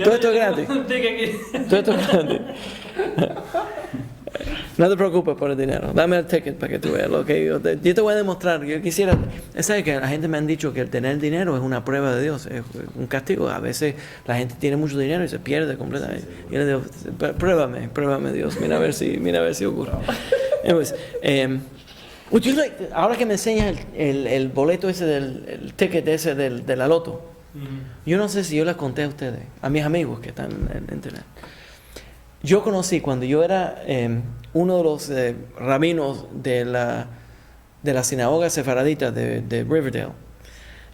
todo esto es gratis, todo esto es gratis. No te preocupes por el dinero, dame el ticket para que tú veas lo que yo te voy a demostrar. Yo quisiera, ¿sabes? Que la gente me han dicho que el tener dinero es una prueba de Dios, es un castigo. A veces la gente tiene mucho dinero y se pierde completamente. Y yo le digo, pruébame Dios, mira a ver si ocurre. Anyways, would you like, ahora que me enseñas el boleto ese el ticket ese de la loto, yo no sé si yo les conté a ustedes, a mis amigos que están en internet. Yo conocí cuando yo era uno de los rabinos de la sinagoga sefaradita de Riverdale.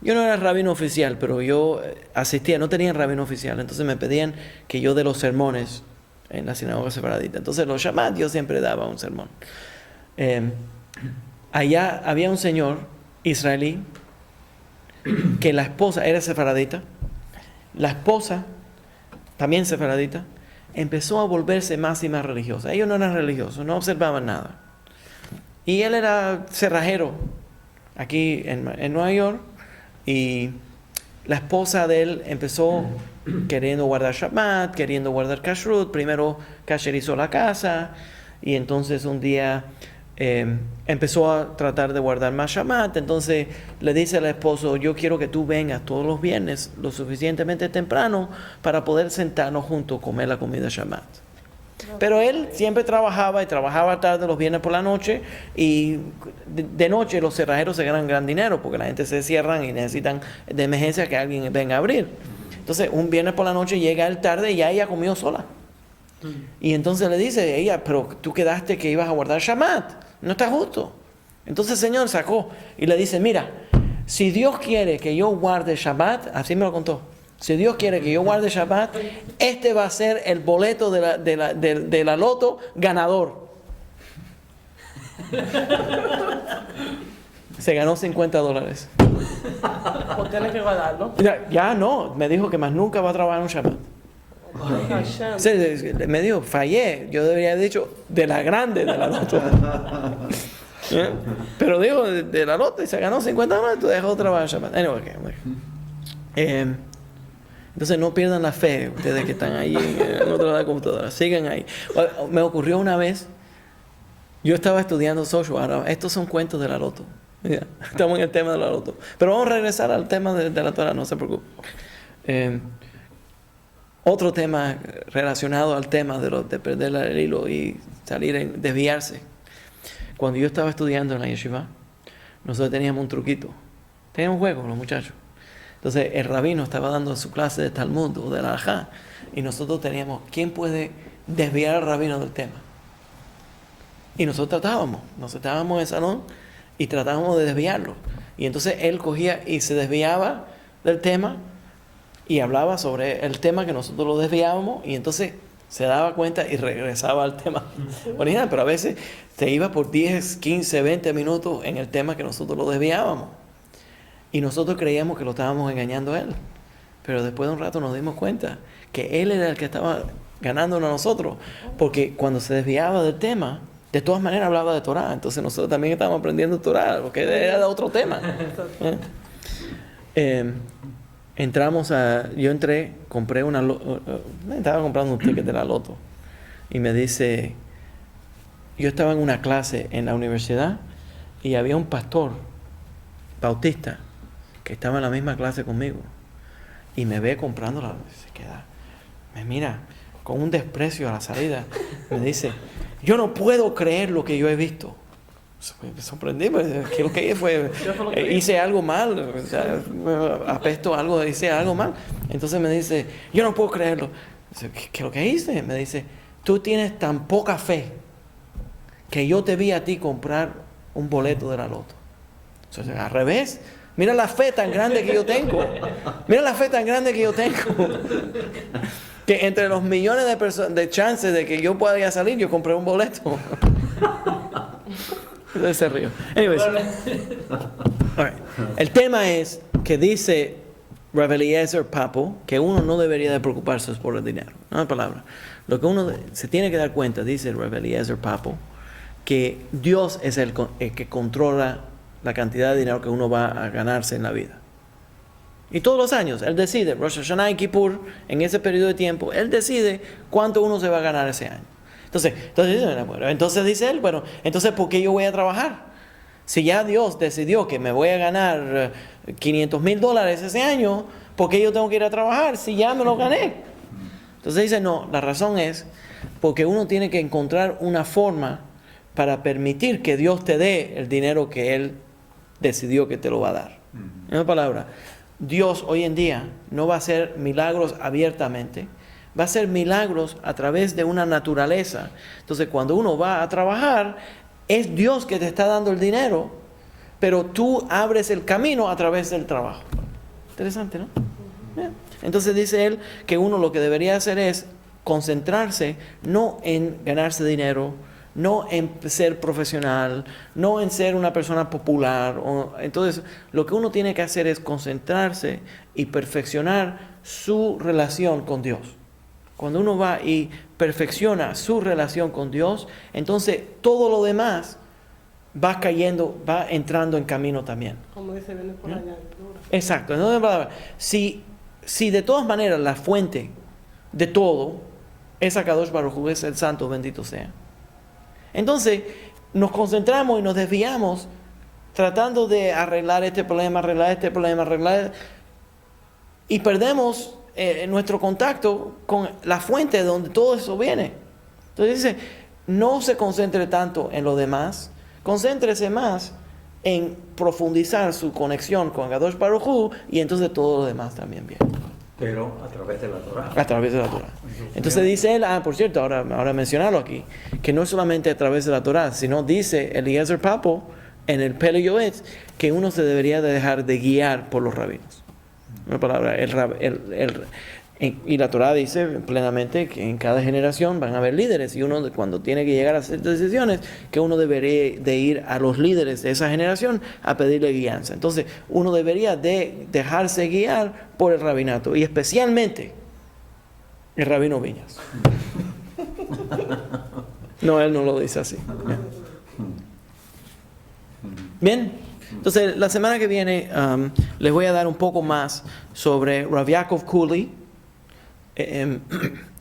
Yo no era rabino oficial, pero yo asistía, no tenía rabino oficial, entonces me pedían que yo dé los sermones en la sinagoga sefaradita. Entonces los Shabbat yo siempre daba un sermón. Allá había un señor israelí que la esposa era sefaradita, la esposa también sefaradita, empezó a volverse más y más religiosa. Ellos no eran religiosos, no observaban nada. Y él era cerrajero aquí en Nueva York, y la esposa de él empezó queriendo guardar Shabbat, queriendo guardar Kashrut. Primero kasherizó la casa, y entonces un día empezó a tratar de guardar más Shabbat. Entonces le dice al esposo, yo quiero que tú vengas todos los viernes lo suficientemente temprano para poder sentarnos juntos a comer la comida Shabbat. Pero él siempre trabajaba y trabajaba tarde los viernes por la noche, y de noche los cerrajeros se ganan gran dinero porque la gente se cierran y necesitan de emergencia que alguien venga a abrir. Entonces un viernes por la noche llega él tarde y ya ella comió sola. Y entonces le dice ella, pero tú quedaste que ibas a guardar Shabbat, no está justo. Entonces el Señor sacó y le dice, mira, si Dios quiere que yo guarde Shabbat, así me lo contó, si Dios quiere que yo guarde Shabbat, este va a ser el boleto de la loto ganador. Se ganó $50. O tienes que guardarlo. Ya no, me dijo que más nunca va a trabajar un Shabbat. Sí, me dijo, fallé. Yo debería haber dicho de la grande de la loto. Pero digo de la loto y se ganó $50, tú dejó trabajar Shabbat. Anyway, entonces no pierdan la fe ustedes que están ahí en otro lado de la computadora. Sigan ahí. Me ocurrió una vez, yo estaba estudiando social. Ahora, estos son cuentos de la loto. Mira, estamos en el tema de la loto. Pero vamos a regresar al tema de la Torah, no se preocupen. Otro tema relacionado al tema de perder el hilo y desviarse. Cuando yo estaba estudiando en la yeshiva, nosotros teníamos un truquito. Teníamos un juego, los muchachos. Entonces el rabino estaba dando su clase de Talmud o de la Alajá, y nosotros teníamos, ¿quién puede desviar al rabino del tema? Y nosotros nos sentábamos en el salón y tratábamos de desviarlo. Y entonces él cogía y se desviaba del tema y hablaba sobre el tema que nosotros lo desviábamos, y entonces se daba cuenta y regresaba al tema original. Pero a veces se iba por 10, 15, 20 minutos en el tema que nosotros lo desviábamos. Y nosotros creíamos que lo estábamos engañando a él. Pero después de un rato nos dimos cuenta que él era el que estaba ganándonos a nosotros. Porque cuando se desviaba del tema, de todas maneras hablaba de Torah. Entonces nosotros también estábamos aprendiendo Torah, porque era de otro tema. Yo entré, compré estaba comprando un ticket de la loto. Y me dice, yo estaba en una clase en la universidad y había un pastor bautista que estaba en la misma clase conmigo, y me ve comprando me mira con un desprecio a la salida, me dice, yo no puedo creer lo que yo he visto. Me sorprendí, que lo que hice fue, hice algo mal, o sea, apesto algo, hice algo mal. Entonces me dice, yo no puedo creerlo. ¿Qué es lo que hice? Me dice, tú tienes tan poca fe que yo te vi a ti comprar un boleto de la loto. Entonces, al revés, mira la fe tan grande que yo tengo. Mira la fe tan grande que yo tengo. Que entre los millones de chances de que yo pueda salir, yo compré un boleto. Entonces se río. Anyways. Right. El tema es que dice Rav Eliezer Papo que uno no debería de preocuparse por el dinero. Una palabra. Lo que uno se tiene que dar cuenta, dice Rav Eliezer Papo, que Dios es el que controla la cantidad de dinero que uno va a ganarse en la vida. Y todos los años, Él decide, Rosh Hashanah y Kippur, en ese periodo de tiempo, Él decide cuánto uno se va a ganar ese año. Entonces dice Él, bueno, entonces ¿por qué yo voy a trabajar? Si ya Dios decidió que me voy a ganar $500,000 ese año, ¿por qué yo tengo que ir a trabajar si ya me lo gané? Entonces dice, no, la razón es porque uno tiene que encontrar una forma para permitir que Dios te dé el dinero que Él decidió que te lo va a dar. En una palabra, Dios hoy en día no va a hacer milagros abiertamente, va a hacer milagros a través de una naturaleza. Entonces, cuando uno va a trabajar, es Dios que te está dando el dinero, pero tú abres el camino a través del trabajo. Interesante, ¿no? Entonces dice él que uno lo que debería hacer es concentrarse no en ganarse dinero, no en ser profesional, no en ser una persona popular. Entonces, lo que uno tiene que hacer es concentrarse y perfeccionar su relación con Dios. Cuando uno va y perfecciona su relación con Dios, entonces todo lo demás va cayendo, va entrando en camino también. Como dice, viene por allá. Exacto. Si de todas maneras la fuente de todo es Akadosh Baruj Hu, es el Santo, bendito sea. Entonces, nos concentramos y nos desviamos tratando de arreglar este problema, y perdemos nuestro contacto con la fuente de donde todo eso viene. Entonces dice, no se concentre tanto en lo demás, concéntrese más en profundizar su conexión con Kadosh Baruj Hu, y entonces todo lo demás también viene. Pero a través de la Torah. A través de la Torah. Entonces dice él, por cierto, ahora mencionarlo aquí, que no es solamente a través de la Torah, sino dice Eliezer Papo en el Pele Yoetz que uno se debería de dejar de guiar por los rabinos. Una palabra, y la Torah dice plenamente que en cada generación van a haber líderes, y uno cuando tiene que llegar a hacer decisiones, que uno debería de ir a los líderes de esa generación a pedirle guianza. Entonces uno debería de dejarse guiar por el rabinato, y especialmente el rabino Viñas. No, él no lo dice así. Bien, entonces la semana que viene les voy a dar un poco más sobre Rav Yaakov Kuli,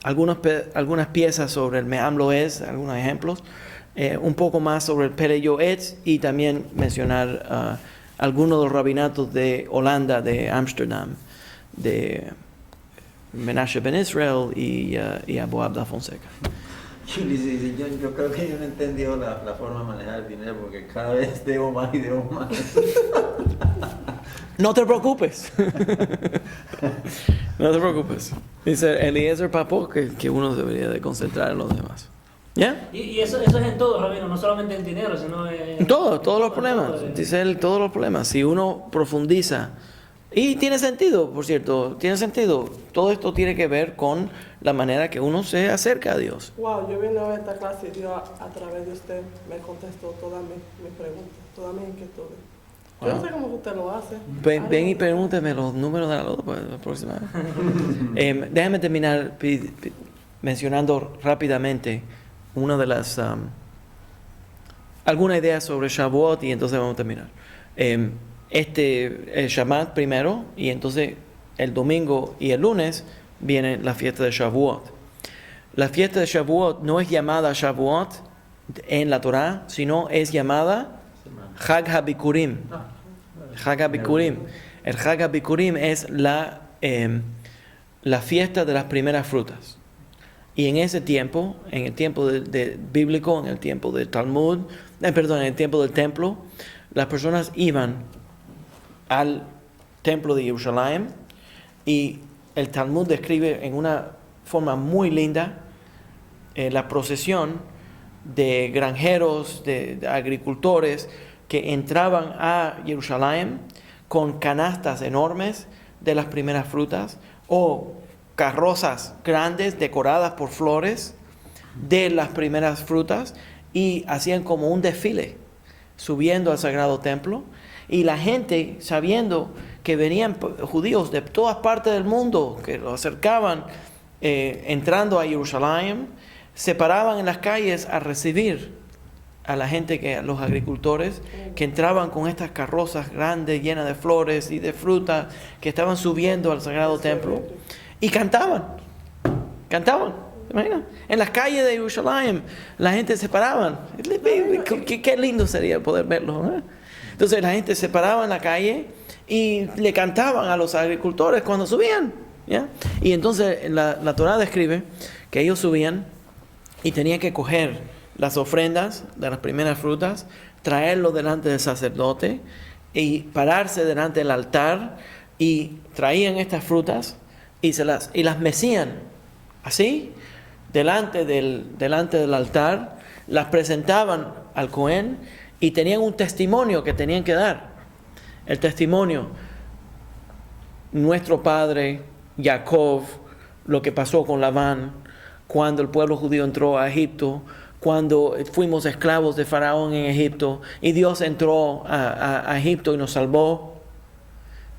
algunas piezas sobre el Me'am Loez, algunos ejemplos, un poco más sobre el Pele Yoetz, y también mencionar algunos de los rabinatos de Holanda, de Ámsterdam, de Menashe Ben Israel y Abu Abda Fonseca. Yo creo que yo no he entendido la forma de manejar el dinero, porque cada vez debo más y debo más. No te preocupes. No te preocupes. Dice Eliezer Papo que uno debería de concentrar en los demás. ¿Ya? Y eso es en todo, Rabino, no solamente en dinero, sino en todos los problemas. Dice él, todos los problemas. Si uno profundiza, y tiene sentido, por cierto, tiene sentido. Todo esto tiene que ver con la manera que uno se acerca a Dios. Wow, yo vine a esta clase y Dios a través de usted me contestó todas mis preguntas, todas mis inquietudes. Yo no sé cómo usted lo hace. Ven y pregúnteme los números de la loto para la próxima vez. Déjame terminar mencionando rápidamente una de las alguna idea sobre Shavuot, y entonces vamos a terminar. El Shabbat primero, y entonces el domingo y el lunes viene la fiesta de Shavuot. La fiesta de Shavuot no es llamada Shavuot en la Torah, sino es llamada Chag HaBikurim. Chag HaBikurim. El Chag HaBikurim es la fiesta de las primeras frutas. Y en ese tiempo, en el tiempo bíblico, en el tiempo del Talmud, en el tiempo del templo, las personas iban al templo de Jerusalén, y el Talmud describe en una forma muy linda la procesión de granjeros, de agricultores que entraban a Jerusalén con canastas enormes de las primeras frutas, o carrozas grandes decoradas por flores de las primeras frutas, y hacían como un desfile subiendo al sagrado templo. Y la gente, sabiendo que venían judíos de todas partes del mundo, que lo acercaban entrando a Jerusalén, se paraban en las calles a recibir a la gente, a los agricultores, que entraban con estas carrozas grandes llenas de flores y de frutas, que estaban subiendo al sagrado templo, y cantaban, ¿te imaginas? En las calles de Jerusalén la gente se paraban. Qué lindo sería poder verlo, ¿no? Entonces la gente se paraba en la calle y le cantaban a los agricultores cuando subían, ¿ya? Y entonces la Torah describe que ellos subían y tenían que coger las ofrendas de las primeras frutas, traerlo delante del sacerdote y pararse delante del altar, y traían estas frutas y las mecían así delante del altar, las presentaban al Cohen, y tenían un testimonio que tenían que dar. El testimonio: nuestro padre Jacob, lo que pasó con Labán, cuando el pueblo judío entró a Egipto, cuando fuimos esclavos de Faraón en Egipto, y Dios entró a Egipto y nos salvó.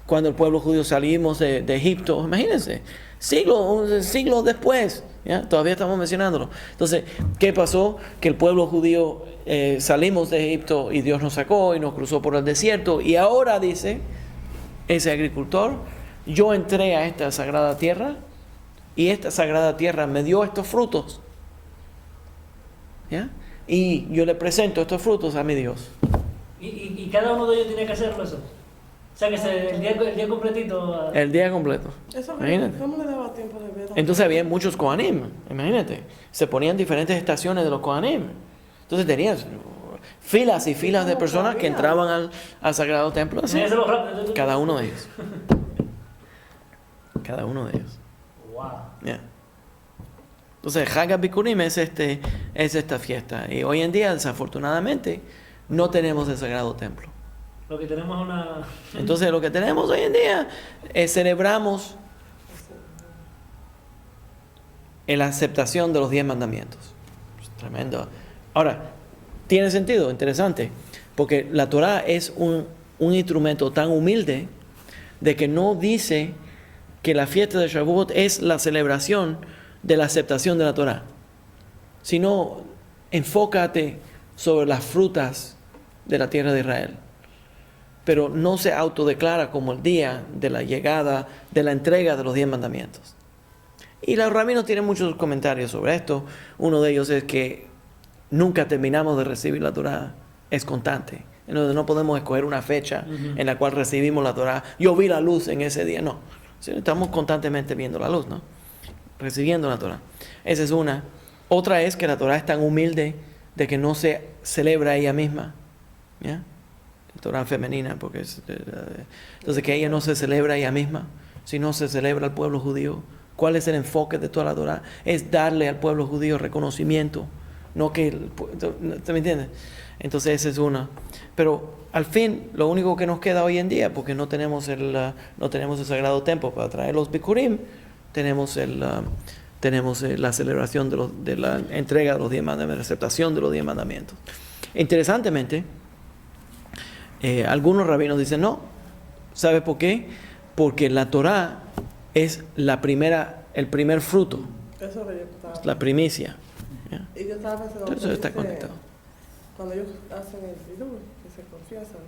Cuando el pueblo judío salimos de Egipto, imagínense, siglos después, ¿ya? Todavía estamos mencionándolo. Entonces, ¿qué pasó? Que el pueblo judío salimos de Egipto y Dios nos sacó y nos cruzó por el desierto, y ahora dice ese agricultor: yo entré a esta sagrada tierra, y esta sagrada tierra me dio estos frutos, ¿ya? y yo le presento estos frutos a mi Dios. Y cada uno de ellos tiene que hacerlo eso. O sea, que el día completito. El día completo. Eso, Imagínate. ¿cómo le daba tiempo de ver? Entonces había muchos Kohanim, imagínate. Se ponían diferentes estaciones de los Kohanim. Entonces tenías filas y filas de personas que entraban al Sagrado Templo. Así. Hacerlo rápido. Cada uno de ellos. Cada uno de ellos. Wow. Yeah. Entonces, Hag HaBikurim es esta fiesta. Y hoy en día, desafortunadamente, no tenemos el Sagrado Templo. Lo que tenemos es una. Entonces, lo que tenemos hoy en día es celebramos la aceptación de los 10 mandamientos. Es tremendo. Ahora, tiene sentido, interesante, porque la Torah es un instrumento tan humilde de que no dice que la fiesta de Shavuot es la celebración de la aceptación de la Torah, sino enfócate sobre las frutas de la tierra de Israel. Pero no se autodeclara como el día de la llegada, de la entrega de los 10 mandamientos. Y los rabinos tienen muchos comentarios sobre esto. Uno de ellos es que nunca terminamos de recibir la Torah, es constante. No podemos escoger una fecha en la cual recibimos la Torah. Yo vi la luz en ese día, no. Estamos constantemente viendo la luz, ¿no? Recibiendo la Torah. Esa es una. Otra es que la Torah es tan humilde de que no se celebra ella misma. ¿Ya? La Torah femenina, porque entonces que ella no se celebra ella misma, sino se celebra al pueblo judío. ¿Cuál es el enfoque de toda la Torah? Es darle al pueblo judío reconocimiento, no que ¿te me entiendes? Entonces esa es una. Pero al fin, lo único que nos queda hoy en día, porque no tenemos el Sagrado Templo para traer los Bikurim, tenemos la celebración de la entrega de los 10 mandamientos, la aceptación de los 10 mandamientos. Interesantemente, algunos rabinos dicen no. ¿Sabe por qué? Porque la Torah es el primer fruto, Eso que yo estaba. la primicia. ¿Ya? Y yo estaba pensando, Eso está conectado. cuando ellos hacen el vidú, que se confiesan,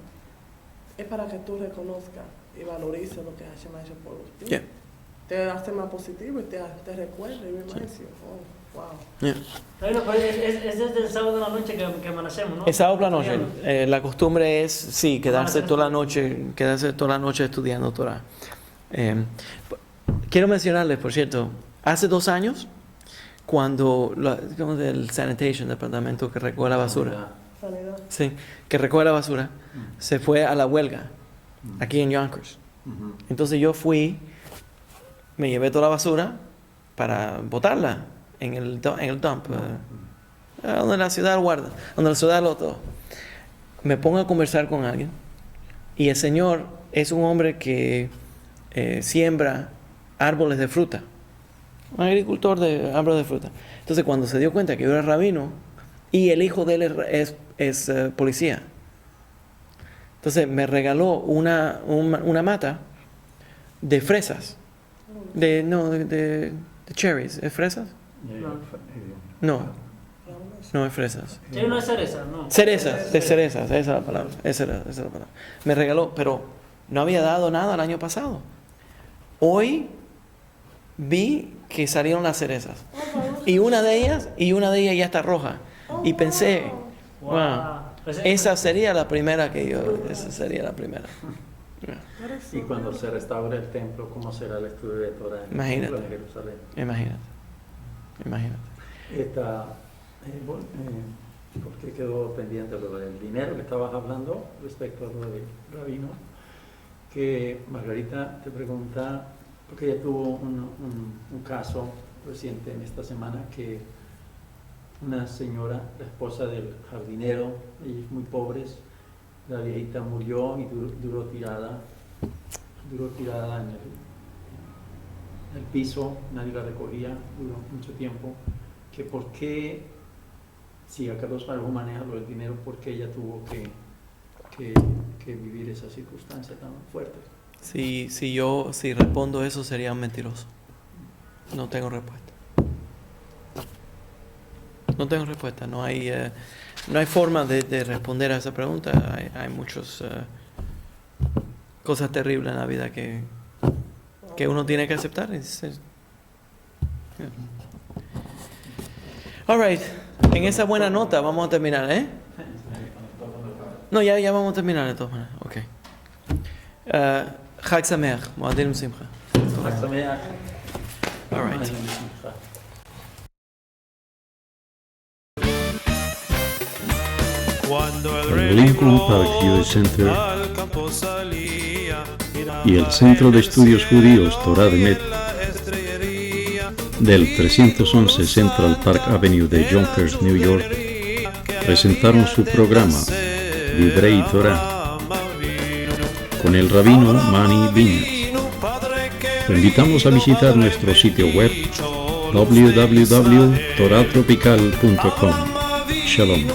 es para que tú reconozcas y valorices lo que Hashem ha hecho por ti. Yeah. Te hace más positivo y te recuerda y me dice, oh, wow. Yeah. Bueno, pero es desde el sábado de la noche que amanecemos, ¿no? El sábado por la noche. La costumbre es, sí, quedarse toda la noche estudiando Torah. Quiero mencionarles, por cierto, hace 2 años, cuando el sanitation, departamento que recoge la basura, Sanidad. sí, que recoge la basura, se fue a la huelga aquí en Yonkers. Entonces yo me llevé toda la basura para botarla en el dump, donde la ciudad guarda, donde la ciudad lo todo. Me pongo a conversar con alguien y el señor es un hombre que siembra árboles de fruta, un agricultor de árboles de fruta. Entonces cuando se dio cuenta que yo era rabino y el hijo de él es policía, entonces me regaló una mata de fresas, de cherries. ¿Es fresas? No es fresas. Sí, no es cereza, no. Cerezas, esa es la palabra. Esa es la palabra. Me regaló, pero no había dado nada el año pasado. Hoy vi que salieron las cerezas. Y una de ellas ya está roja. Y pensé, wow, esa sería la primera esa sería la primera. Y cuando se restaure el templo, ¿cómo será el estudio de Torah en Imagínate. Jerusalén? Imagínate. ¿Por qué quedó pendiente lo del dinero que estabas hablando respecto a lo del rabino? Que Margarita te pregunta, porque ella tuvo un caso reciente en esta semana que una señora, la esposa del jardinero, ellos muy pobres, la viejita murió y duró tirada en el piso, nadie la recogía, duró mucho tiempo. Que por qué, si a Carlos Baruj maneja lo del dinero, por qué ella tuvo que vivir esa circunstancia tan fuerte. Si respondo eso sería un mentiroso. No tengo respuesta. No hay forma de responder a esa pregunta. Hay muchas cosas terribles en la vida que uno tiene que aceptar. All right. En esa buena nota vamos a terminar, ¿eh? No, ya vamos a terminar de todas maneras. Ok. Chag Sameach, Moadim Simcha. All right. El Lincoln Park Jewish Center y el Centro de Estudios Judíos Torah de Met del 311 Central Park Avenue de Yonkers, New York, presentaron su programa Divrei Torah con el rabino Mani Viñas. Te invitamos a visitar nuestro sitio web www.toratropical.com. Shalom.